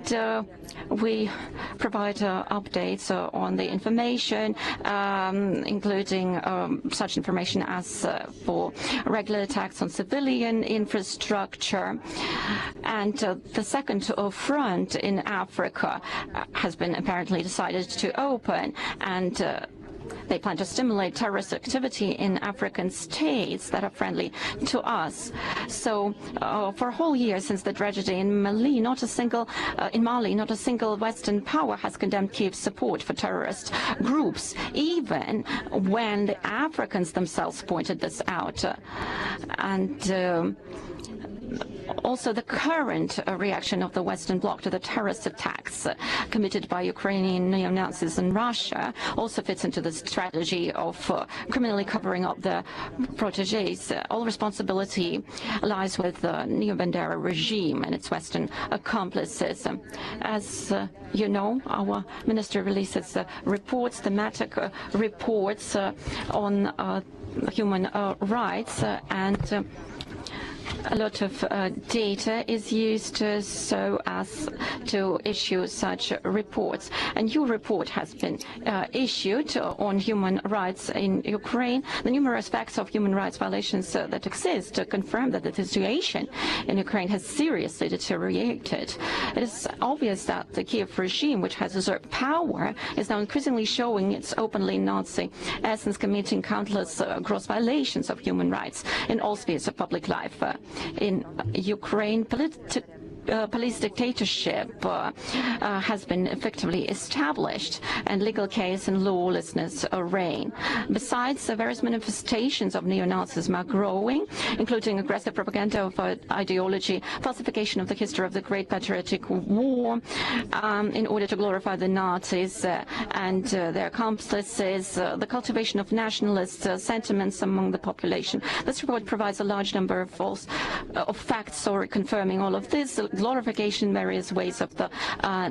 we provide updates on the information, including such information as for regular attacks on civilian infrastructure. And the second front in Africa has been apparently decided to open, and they plan to stimulate terrorist activity in African states that are friendly to us. So for a whole year since the tragedy in Mali, not a single Western power has condemned Kiev's support for terrorist groups, even when the Africans themselves pointed this out. And also, the current reaction of the Western Bloc to the terrorist attacks committed by Ukrainian neo-Nazis in Russia also fits into the strategy of criminally covering up the proteges. All responsibility lies with the Neo-Bandera regime and its Western accomplices. As you know, our ministry releases reports, thematic reports on human rights, and a lot of data is used so as to issue such reports. A new report has been issued on human rights in Ukraine. The numerous facts of human rights violations that exist confirm that the situation in Ukraine has seriously deteriorated. It is obvious that the Kiev regime, which has usurped power, is now increasingly showing its openly Nazi essence, committing countless gross violations of human rights in all spheres of public life. In Ukraine, police dictatorship has been effectively established, and legal chaos and lawlessness reign. Besides, various manifestations of neo-Nazism are growing, including aggressive propaganda of ideology, falsification of the history of the Great Patriotic War in order to glorify the Nazis and their accomplices, the cultivation of nationalist sentiments among the population. This report provides a large number of facts or confirming all of this. Glorification in various ways of the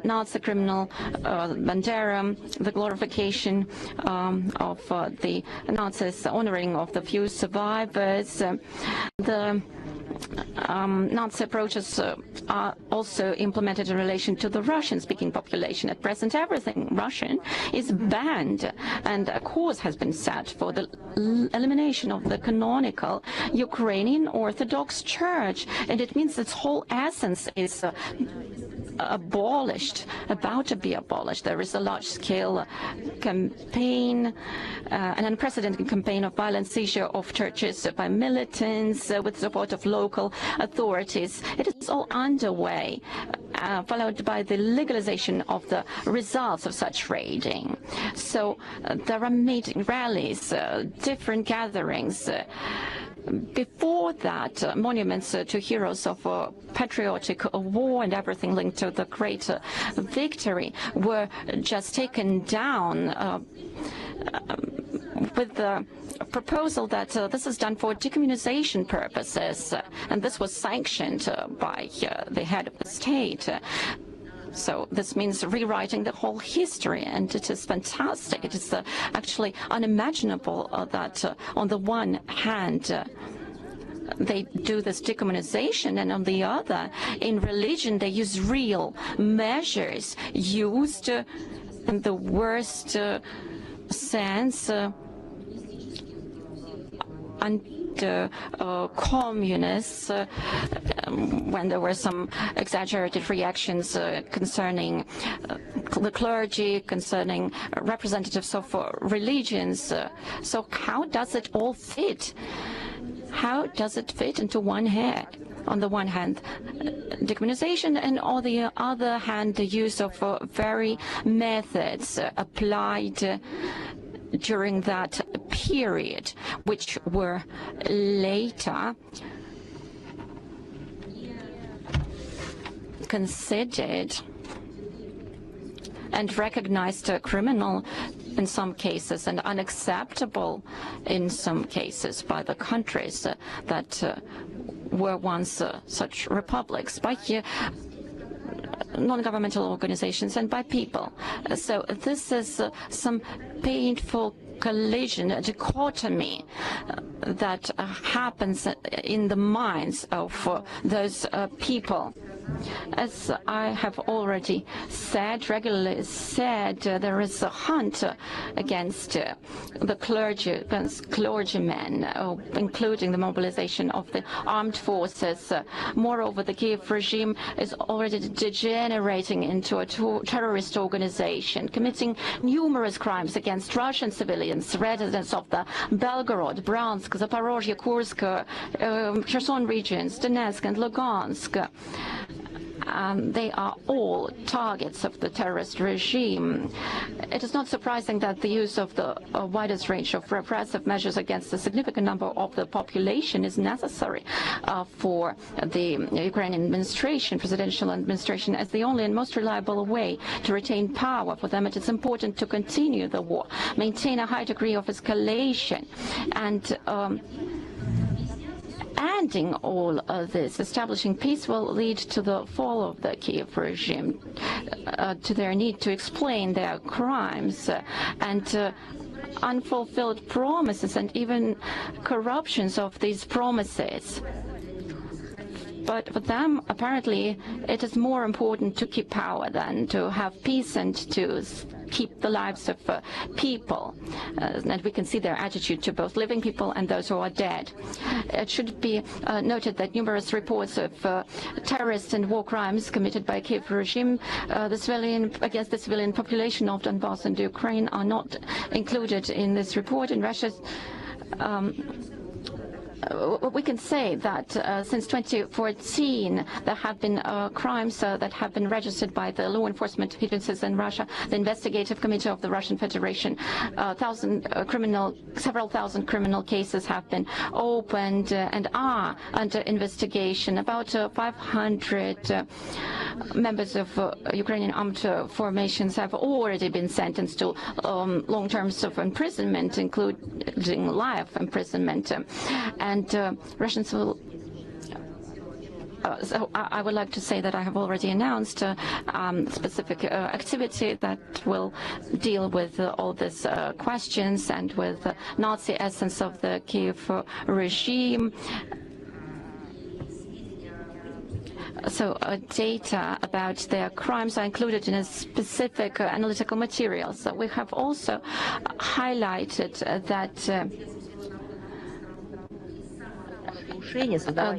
Nazi criminal Bandera, the glorification of the Nazis, honoring of the few survivors. The Nazi approaches are also implemented in relation to the Russian-speaking population. At present, everything Russian is banned, and a course has been set for the elimination of the canonical Ukrainian Orthodox Church, and it means its whole essence is abolished, about to be abolished. There is a large-scale campaign, an unprecedented campaign of violent seizure of churches by militants with support of local authorities. It is all underway, followed by the legalization of the results of such raiding. So there are meeting rallies, different gatherings. Before that, monuments to heroes of patriotic war and everything linked to the great victory were just taken down with the proposal that this is done for decommunization purposes, and this was sanctioned by the head of the state. So this means rewriting the whole history, and it is fantastic. It is actually unimaginable that on the one hand they do this decommunization, and on the other, in religion, they use real measures used in the worst sense under communists, when there were some exaggerated reactions concerning the clergy, concerning representatives of religions. So how does it all fit? How does it fit into one head? On the one hand, decommunization, and on the other hand, the use of very methods applied during that period, which were later considered and recognized criminal in some cases and unacceptable in some cases by the countries that were once such republics, by non-governmental organizations and by people. So this is some painful collision, a dichotomy that happens in the minds of those people. As I have already said, regularly said, there is a hunt against the clergy, against clergymen, including the mobilization of the armed forces. Moreover, the Kiev regime is already degenerating into a terrorist organization, committing numerous crimes against Russian civilians, residents of the Belgorod, Bryansk, Zaporozhye, Kursk, Kherson regions, Donetsk and Lugansk. They are all targets of the terrorist regime. It is not surprising that the use of the widest range of repressive measures against a significant number of the population is necessary for the Ukrainian administration, presidential administration, as the only and most reliable way to retain power. For them, it is important to continue the war, maintain a high degree of escalation, and ending all of this, establishing peace, will lead to the fall of the Kiev regime, to their need to explain their crimes and unfulfilled promises and even corruptions of these promises. But for them, apparently, it is more important to keep power than to have peace and to keep the lives of people. And we can see their attitude to both living people and those who are dead. It should be noted that numerous reports of terrorist and war crimes committed by Kiev regime against the civilian population of Donbass and Ukraine are not included in this report. In Russia's we can say that since 2014 there have been crimes that have been registered by the law enforcement agencies in Russia. The investigative committee of the Russian Federation, several thousand criminal cases have been opened and are under investigation. About 500 members of Ukrainian armed formations have already been sentenced to long terms of imprisonment, including life imprisonment. And Russians will. So I would like to say that I have already announced specific activity that will deal with all these questions and with the Nazi essence of the Kiev regime. So data about their crimes are included in a specific analytical materials. So we have also highlighted that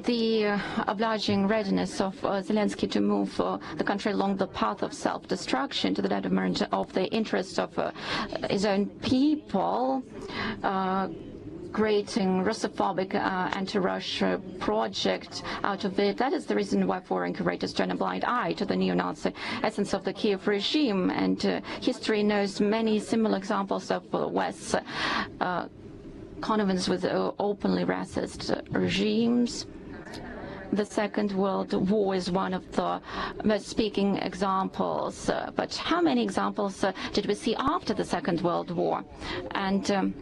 the obliging readiness of Zelensky to move the country along the path of self-destruction to the detriment of the interests of his own people, creating Russophobic anti-Russia project out of it. That is the reason why foreign curators turn a blind eye to the neo-Nazi essence of the Kiev regime. And history knows many similar examples of West's connivance with openly racist regimes. The Second World War is one of the most speaking examples. But how many examples did we see after the Second World War? And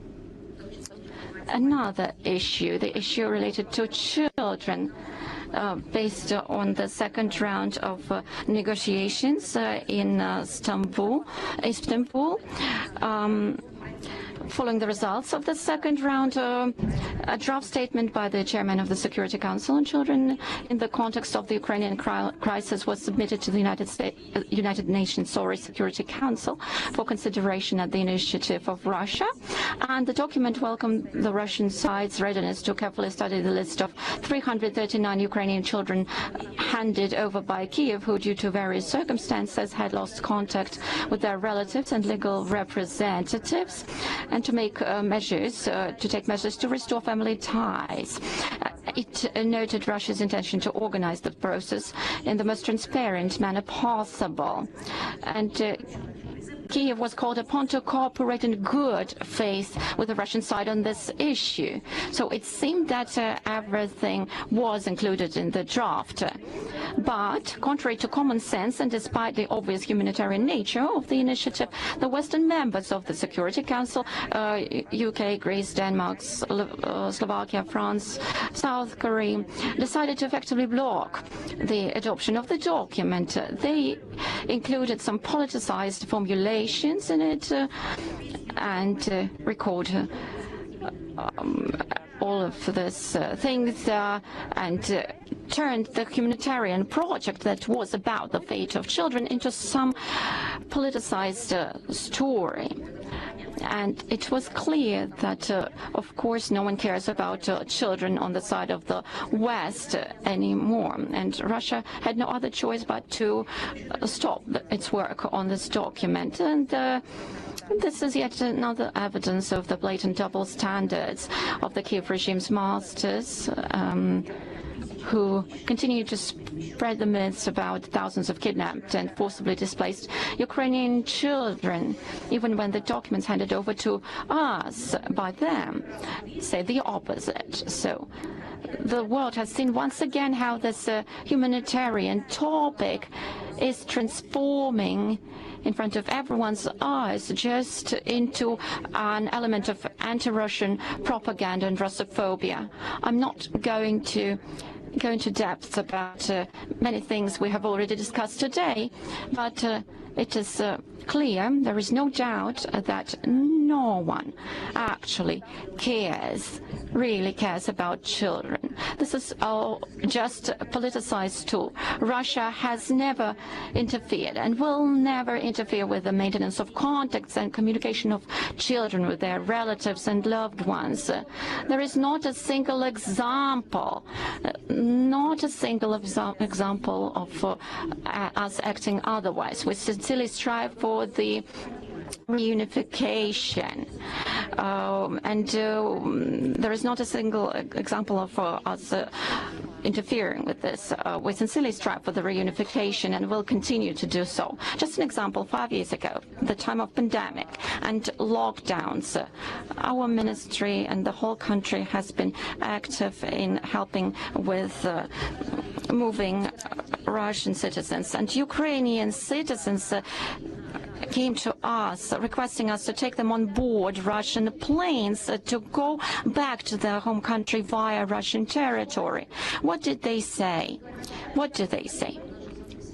another issue, the issue related to children, based on the second round of negotiations in Istanbul. Following the results of the second round, a draft statement by the chairman of the Security Council on Children in the context of the Ukrainian crisis was submitted to the United Nations Security Council for consideration at the initiative of Russia. And the document welcomed the Russian side's readiness to carefully study the list of 339 Ukrainian children handed over by Kiev who, due to various circumstances, had lost contact with their relatives and legal representatives, and to make measures to restore family ties. It noted Russia's intention to organize the process in the most transparent manner possible. And Kiev was called upon to cooperate in good faith with the Russian side on this issue. So it seemed that everything was included in the draft. But contrary to common sense and despite the obvious humanitarian nature of the initiative, the Western members of the Security Council, UK, Greece, Denmark, Slovakia, France, South Korea, decided to effectively block the adoption of the document. They included some politicized formulations in it and record all of these things and turned the humanitarian project that was about the fate of children into some politicized story. And it was clear that, of course, no one cares about children on the side of the West anymore. And Russia had no other choice but to stop its work on this document. And this is yet another evidence of the blatant double standards of the Kiev regime's masters, who continue to spread the myths about thousands of kidnapped and forcibly displaced Ukrainian children, even when the documents handed over to us by them say the opposite. So the world has seen once again how this humanitarian topic is transforming in front of everyone's eyes just into an element of anti-Russian propaganda and Russophobia. I'm not going to go into depth about many things we have already discussed today, but it is clear, there is no doubt that no one actually really cares about children. This is all just a politicized tool. Russia has never interfered and will never interfere with the maintenance of contacts and communication of children with their relatives and loved ones. There is not a single example, example of us acting otherwise. We sincerely strive for the reunification, and there is not a single example of us interfering with this. We sincerely strive for the reunification and will continue to do so. Just an example, 5 years ago, the time of pandemic and lockdowns, our ministry and the whole country has been active in helping with moving Russian citizens and Ukrainian citizens came to us requesting us to take them on board Russian planes to go back to their home country via Russian territory. What did they say? What did they say?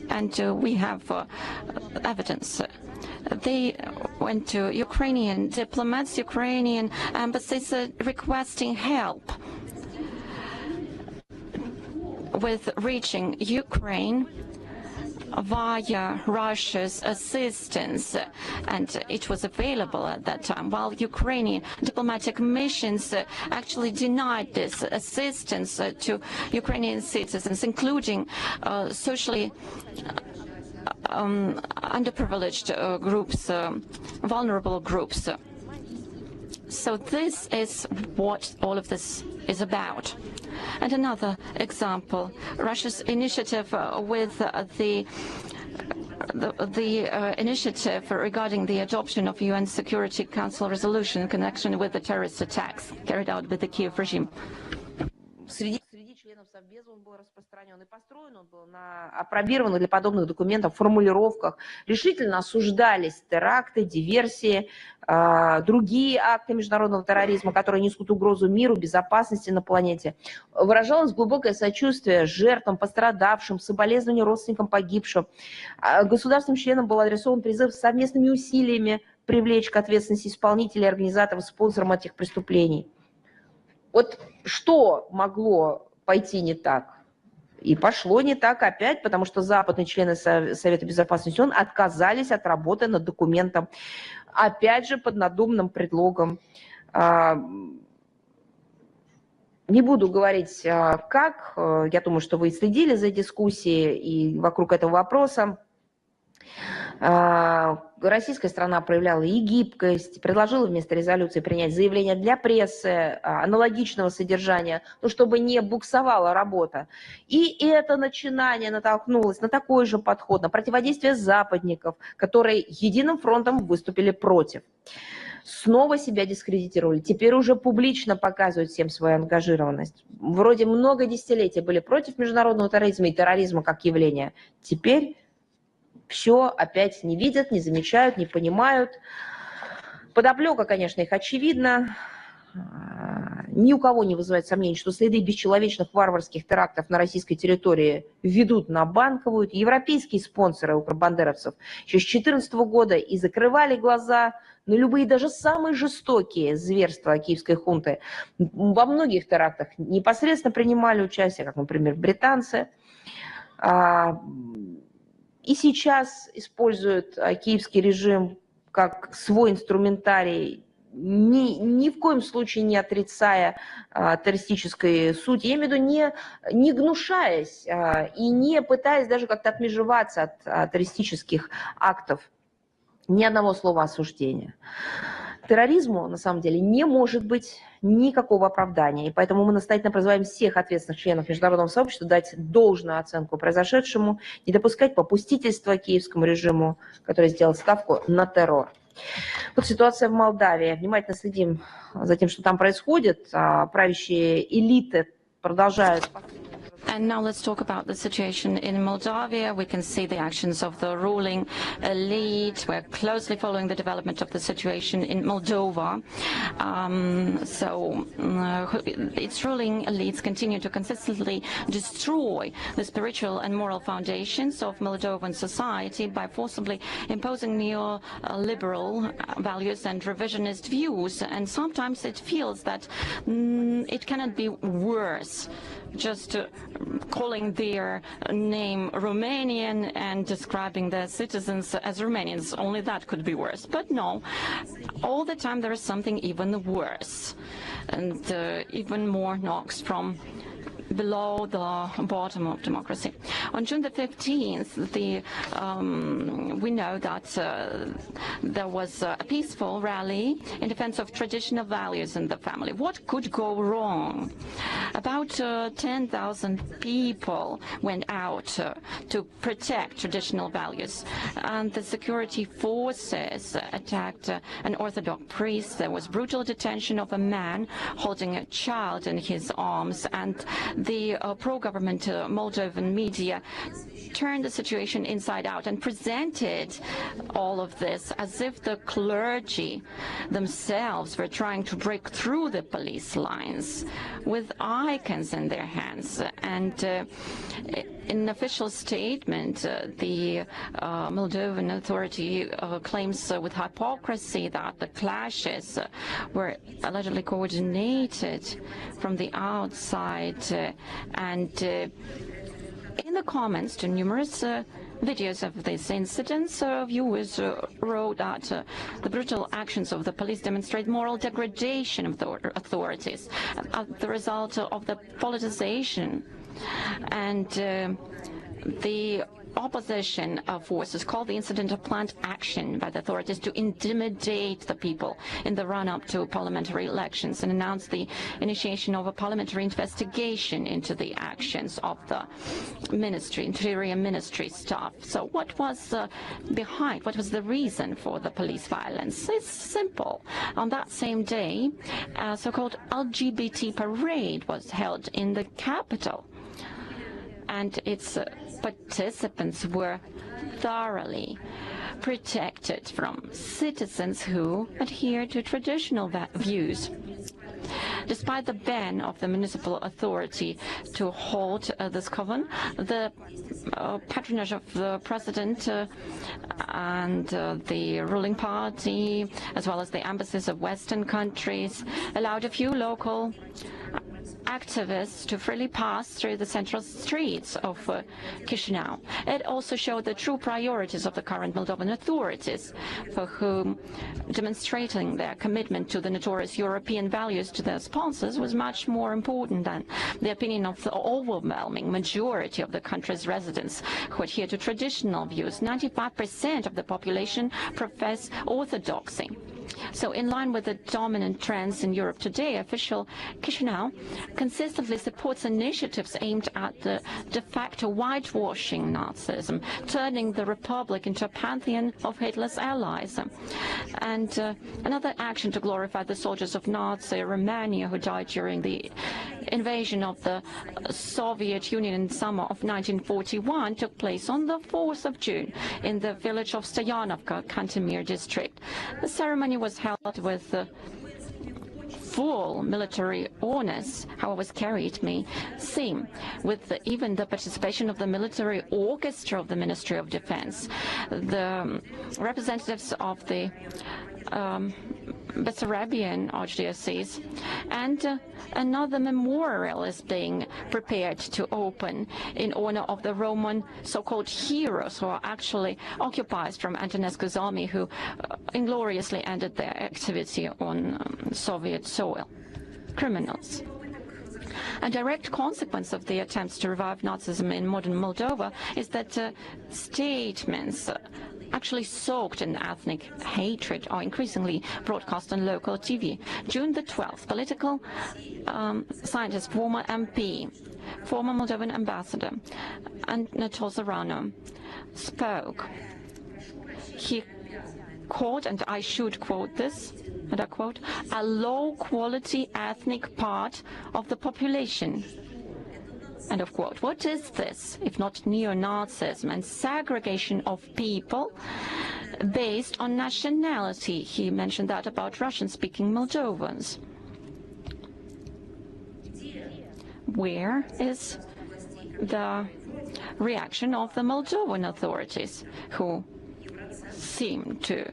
And we have evidence. They went to Ukrainian diplomats, Ukrainian embassies requesting help with reaching Ukraine via Russia's assistance, and it was available at that time, while Ukrainian diplomatic missions actually denied this assistance to Ukrainian citizens, including socially underprivileged groups, vulnerable groups. So this is what all of this is about. And another example, Russia's initiative with the initiative regarding the adoption of UN Security Council resolution in connection with the terrorist attacks carried out by the Kiev regime. Среди членов Совбеза он был распространен и построен, он был на апробированных для подобных документов формулировках. Решительно осуждались теракты, диверсии, другие акты международного терроризма, которые несут угрозу миру, безопасности на планете. Выражалось глубокое сочувствие жертвам, пострадавшим, соболезнования родственникам погибшим. Государственным членам был адресован призыв совместными усилиями привлечь к ответственности исполнителей, организаторов, спонсоров этих преступлений. Вот что могло пойти не так? И пошло не так опять, потому что западные члены Совета Безопасности ООН отказались от работы над документом, опять же под надуманным предлогом. Не буду говорить как, я думаю, что вы следили за дискуссией и вокруг этого вопроса. Российская страна проявляла и гибкость, предложила вместо резолюции принять заявление для прессы аналогичного содержания, ну, чтобы не буксовала работа. И это начинание натолкнулось на такой же подход, на противодействие западников, которые единым фронтом выступили против. Снова себя дискредитировали, теперь уже публично показывают всем свою ангажированность. Вроде много десятилетий были против международного терроризма и терроризма как явления. Теперь все опять не видят, не замечают, не понимают. Подоплека, конечно, их очевидна. Ни у кого не вызывает сомнений, что следы бесчеловечных варварских терактов на российской территории ведут на Банковую. Европейские спонсоры укробандеровцев еще с 2014 года и закрывали глаза на любые, даже самые жестокие зверства киевской хунты. Во многих терактах непосредственно принимали участие, как, например, британцы. И сейчас используют киевский режим как свой инструментарий, ни в коем случае не отрицая террористической сути, я имею в виду не гнушаясь и не пытаясь даже как-то отмежеваться от террористических актов. Ни одного слова осуждения. Терроризму, на самом деле, не может быть никакого оправдания. И поэтому мы настоятельно призываем всех ответственных членов международного сообщества дать должную оценку произошедшему, не допускать попустительства киевскому режиму, который сделал ставку на террор. Вот ситуация в Молдавии. Внимательно следим за тем, что там происходит. Правящие элиты продолжают And now let's talk about the situation in Moldavia. We can see the actions of the ruling elite. We're closely following the development of the situation in Moldova. Its ruling elites continue to consistently destroy the spiritual and moral foundations of Moldovan society by forcibly imposing neoliberal values and revisionist views. And sometimes it feels that it cannot be worse. Just calling their name Romanian and describing their citizens as Romanians, only that could be worse. But no, all the time there is something even worse, and even more knocks from below the bottom of democracy. On June the 15th, we know that there was a peaceful rally in defense of traditional values in the family. What could go wrong? About 10,000 people went out to protect traditional values, and the security forces attacked an Orthodox priest. There was brutal detention of a man holding a child in his arms, and the pro-government Moldovan media turned the situation inside out and presented all of this as if the clergy themselves were trying to break through the police lines with icons in their hands. And in an official statement, the Moldovan authority claims with hypocrisy that the clashes were allegedly coordinated from the outside. And in the comments to numerous videos of these incidents, viewers wrote that the brutal actions of the police demonstrate moral degradation of the authorities, the result of the politicization. And the opposition forces called the incident a planned action by the authorities to intimidate the people in the run-up to parliamentary elections, and announced the initiation of a parliamentary investigation into the actions of the Interior Ministry staff. So what was behind, what was the reason for the police violence? It's simple. On that same day, a so-called LGBT parade was held in the capital, and its participants were thoroughly protected from citizens who adhere to traditional views. Despite the ban of the municipal authority to hold this coven, the patronage of the president and the ruling party, as well as the embassies of Western countries, allowed a few local activists to freely pass through the central streets of Chisinau. It also showed the true priorities of the current Moldovan authorities, for whom demonstrating their commitment to the notorious European values to their sponsors was much more important than the opinion of the overwhelming majority of the country's residents who adhere to traditional views. 95% of the population profess orthodoxy. So in line with the dominant trends in Europe today, official Chisinau consistently supports initiatives aimed at the de facto whitewashing Nazism, turning the Republic into a pantheon of Hitler's allies. And another action to glorify the soldiers of Nazi Romania who died during the invasion of the Soviet Union in summer of 1941 took place on the 4th of June in the village of Stoyanovka, Cantemir district. The ceremony was held with full military honors, how it was carried may seem, with even the participation of the military orchestra of the Ministry of Defense. The representatives of the Bessarabian Archdiocese, and another memorial is being prepared to open in honor of the Roman so-called heroes who are actually occupiers from Antonescu's army who ingloriously ended their activity on Soviet soil. Criminals. A direct consequence of the attempts to revive Nazism in modern Moldova is that statements actually soaked in ethnic hatred are increasingly broadcast on local TV. June the 12th, political scientist, former MP, former Moldovan ambassador, Anatol Zarano, spoke. He called, and I should quote this, and I quote, a low-quality ethnic part of the population. End of quote. What is this, if not neo-Nazism and segregation of people based on nationality? He mentioned that about Russian-speaking Moldovans. Where is the reaction of the Moldovan authorities, who seem to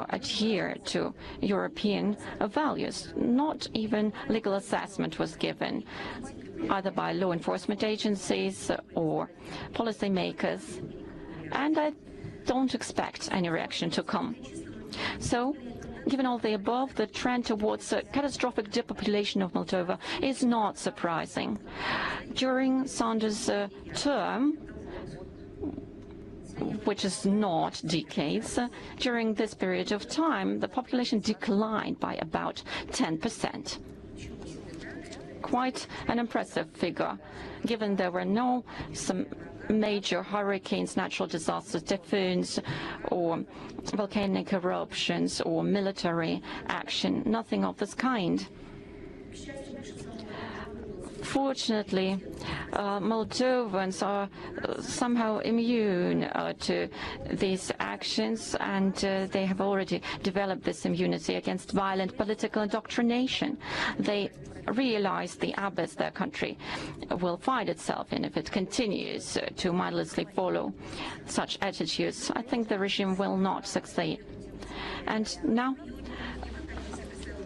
adhere to European values? Not even legal assessment was given, either by law enforcement agencies or policymakers, and I don't expect any reaction to come. So, given all the above, the trend towards a catastrophic depopulation of Moldova is not surprising. During Sanders' term, which is not decades, during this period of time, the population declined by about 10%. Quite an impressive figure, given there were some major hurricanes, natural disasters, typhoons, or volcanic eruptions, or military action. Nothing of this kind. Fortunately, Moldovans are somehow immune to these actions, and they have already developed this immunity against violent political indoctrination. They realize the abyss their country will find itself in if it continues to mindlessly follow such attitudes. I think the regime will not succeed. And now,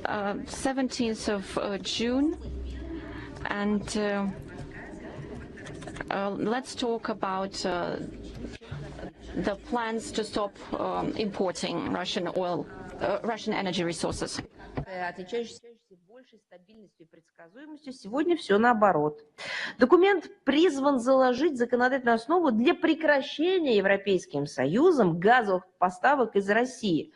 17th of June, and let's talk about the plans to stop importing Russian oil, Russian energy resources. Отличающийся большей стабильностью и предсказуемостью, сегодня все наоборот. Документ призван заложить законодательную основу для прекращения Европейским Союзом газовых поставок из России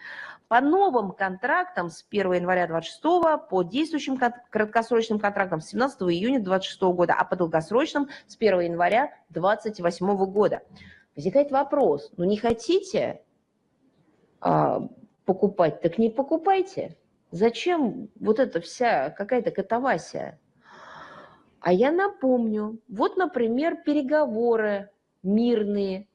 по новым контрактам с 1 января 2026 по действующим краткосрочным контрактам с 17 июня 2026 года, а по долгосрочным с 1 января 2028 года. Возникает вопрос, ну не хотите покупать, так не покупайте. Зачем вот эта вся какая-то катавасия? А я напомню, вот, например, переговоры мирные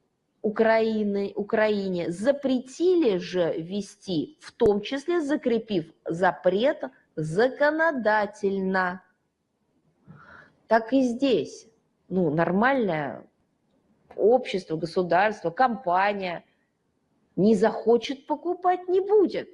Украине запретили же вести, в том числе закрепив запрет законодательно. Так и здесь. Ну, нормальное общество, государство, компания не захочет покупать, не будет.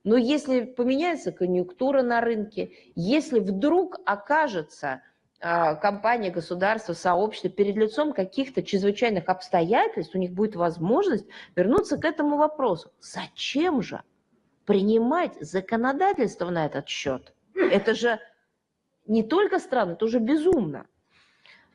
Но если поменяется конъюнктура на рынке, если вдруг окажется компания, государство, сообщество перед лицом каких-то чрезвычайных обстоятельств, у них будет возможность вернуться к этому вопросу. Зачем же принимать законодательство на этот счет? Это же не только странно, это уже безумно.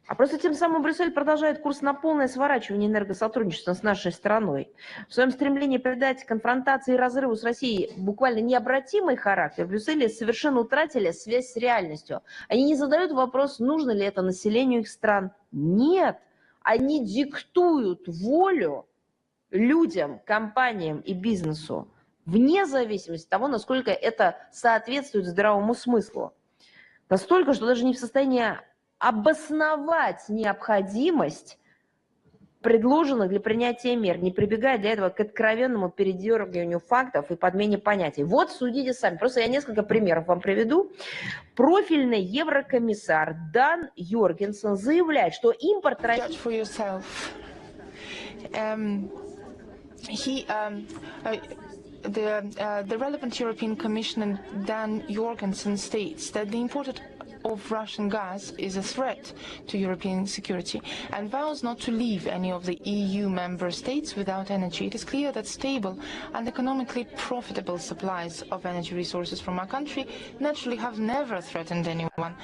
А просто тем самым Брюссель продолжает курс на полное сворачивание энергосотрудничества с нашей страной. В своем стремлении придать конфронтации и разрыву с Россией буквально необратимый характер, в Брюсселе совершенно утратили связь с реальностью. Они не задают вопрос, нужно ли это населению их стран. Нет, они диктуют волю людям, компаниям и бизнесу, вне зависимости от того, насколько это соответствует здравому смыслу. Настолько, что даже не в состоянии обосновать необходимость предложенных для принятия мер, не прибегая для этого к откровенному передергиванию фактов и подмене понятий. Вот судите сами. Просто я несколько примеров вам приведу. Профильный еврокомиссар Дан Йоргенсен заявляет, что импорт России... The relevant European Commissioner Dan Jorgensen states that the import of Russian gas is a threat to European security and vows not to leave any of the EU member states without energy. It is clear that stable and economically profitable supplies of energy resources from our country naturally have never threatened anyone,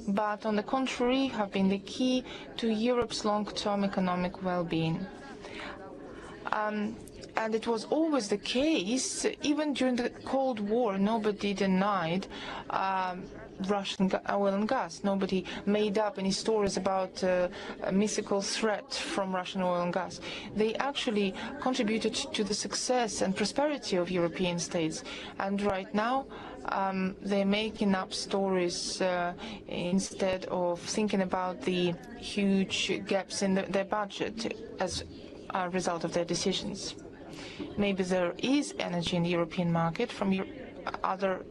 but on the contrary have been the key to Europe's long-term economic well-being. And it was always the case, even during the Cold War, nobody denied Russian oil and gas. Nobody made up any stories about a mythical threat from Russian oil and gas. They actually contributed to the success and prosperity of European states. And right now, they're making up stories instead of thinking about the huge gaps in their budget as a result of their decisions. Maybe there is energy in the European market from other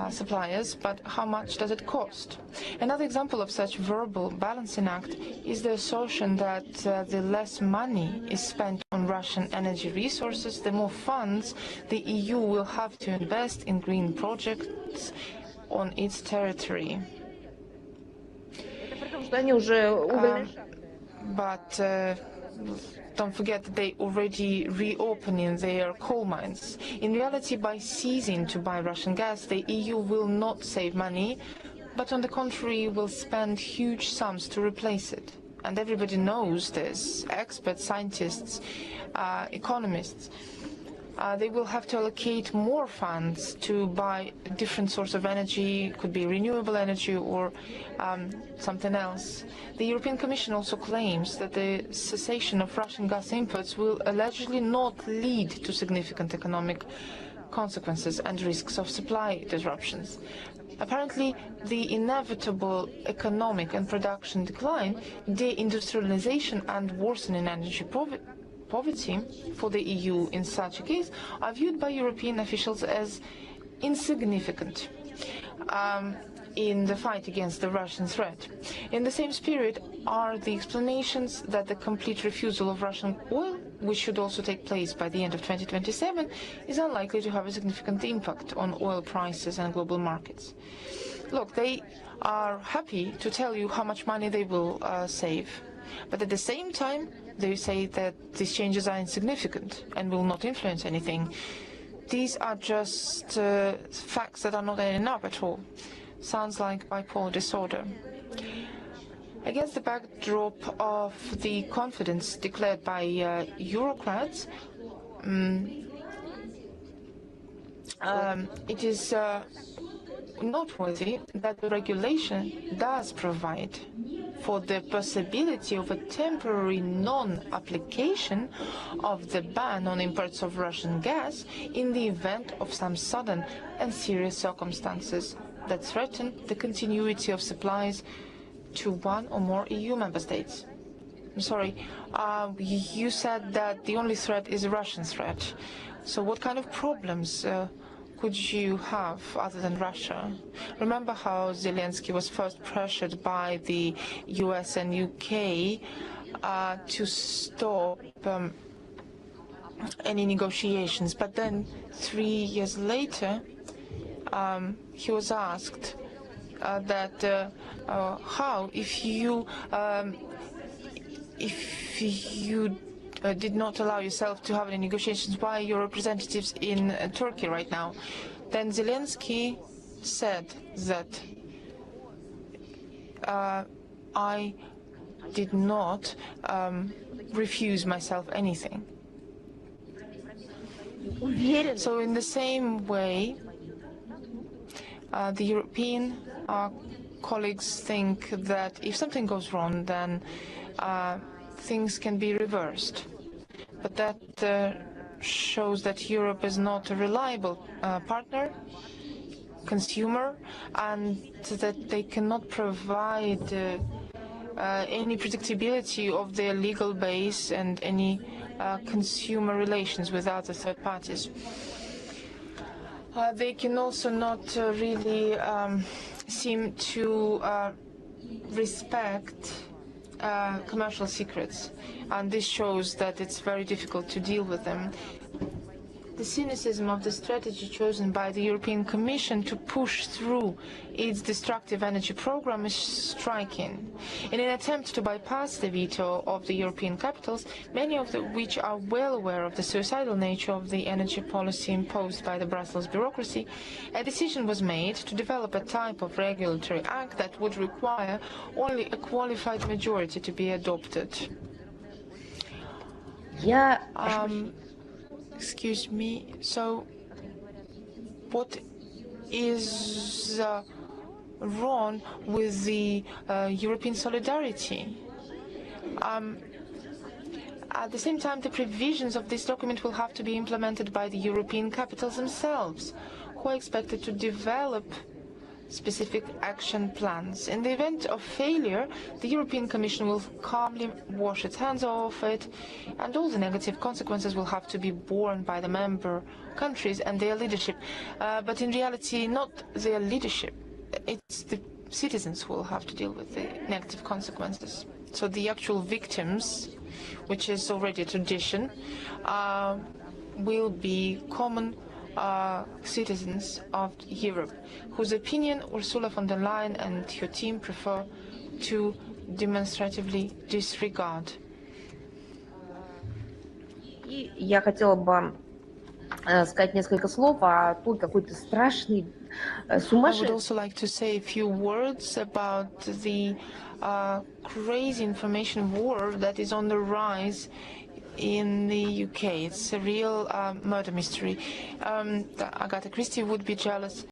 suppliers, but how much does it cost? Another example of such verbal balancing act is the assertion that the less money is spent on Russian energy resources, the more funds the EU will have to invest in green projects on its territory. Don't forget that they already reopening their coal mines. In reality, by ceasing to buy Russian gas, the EU will not save money, but on the contrary will spend huge sums to replace it. And everybody knows this, experts, scientists, economists. They will have to allocate more funds to buy a different source of energy, could be renewable energy or something else. The European Commission also claims that the cessation of Russian gas imports will allegedly not lead to significant economic consequences and risks of supply disruptions. Apparently, the inevitable economic and production decline, deindustrialization and worsening energy poverty for the EU in such a case are viewed by European officials as insignificant in the fight against the Russian threat. In the same spirit are the explanations that the complete refusal of Russian oil, which should also take place by the end of 2027, is unlikely to have a significant impact on oil prices and global markets. Look, they are happy to tell you how much money they will save, but at the same time they say that these changes are insignificant and will not influence anything. These are just facts that are not adding up at all. Sounds like bipolar disorder. Against the backdrop of the confidence declared by Eurocrats, it is noteworthy that the regulation does provide for the possibility of a temporary non-application of the ban on imports of Russian gas in the event of some sudden and serious circumstances that threaten the continuity of supplies to one or more EU member states. I'm sorry, you said that the only threat is a Russian threat. So what kind of problems could you have other than Russia? Remember how Zelensky was first pressured by the US and UK to stop any negotiations, but then 3 years later he was asked that how if you did not allow yourself to have any negotiations, why are your representatives in Turkey right now? Then Zelensky said that I did not refuse myself anything. So in the same way, the European colleagues think that if something goes wrong, then things can be reversed. But that shows that Europe is not a reliable partner, consumer, and that they cannot provide any predictability of their legal base and any consumer relations with other third parties. They can also not really seem to respect commercial secrets, and this shows that it's very difficult to deal with them. The cynicism of the strategy chosen by the European Commission to push through its destructive energy program is striking. In an attempt to bypass the veto of the European capitals, many of which are well aware of the suicidal nature of the energy policy imposed by the Brussels bureaucracy, a decision was made to develop a type of regulatory act that would require only a qualified majority to be adopted. Excuse me. So, what is wrong with the European solidarity? At the same time, the provisions of this document will have to be implemented by the European capitals themselves, who are expected to develop specific action plans. In the event of failure, the European Commission will calmly wash its hands of it, and all the negative consequences will have to be borne by the member countries and their leadership. But in reality, not their leadership. It's the citizens who will have to deal with the negative consequences. So the actual victims, which is already a tradition, will be common citizens of Europe, whose opinion Ursula von der Leyen and her team prefer to demonstratively disregard. И я хотела бы сказать несколько слов о той какой-то страшной, сумасшедшей... I would also like to say a few words about the crazy information war that is on the rise in the UK. It's a real murder mystery. Agatha Christie would be jealous.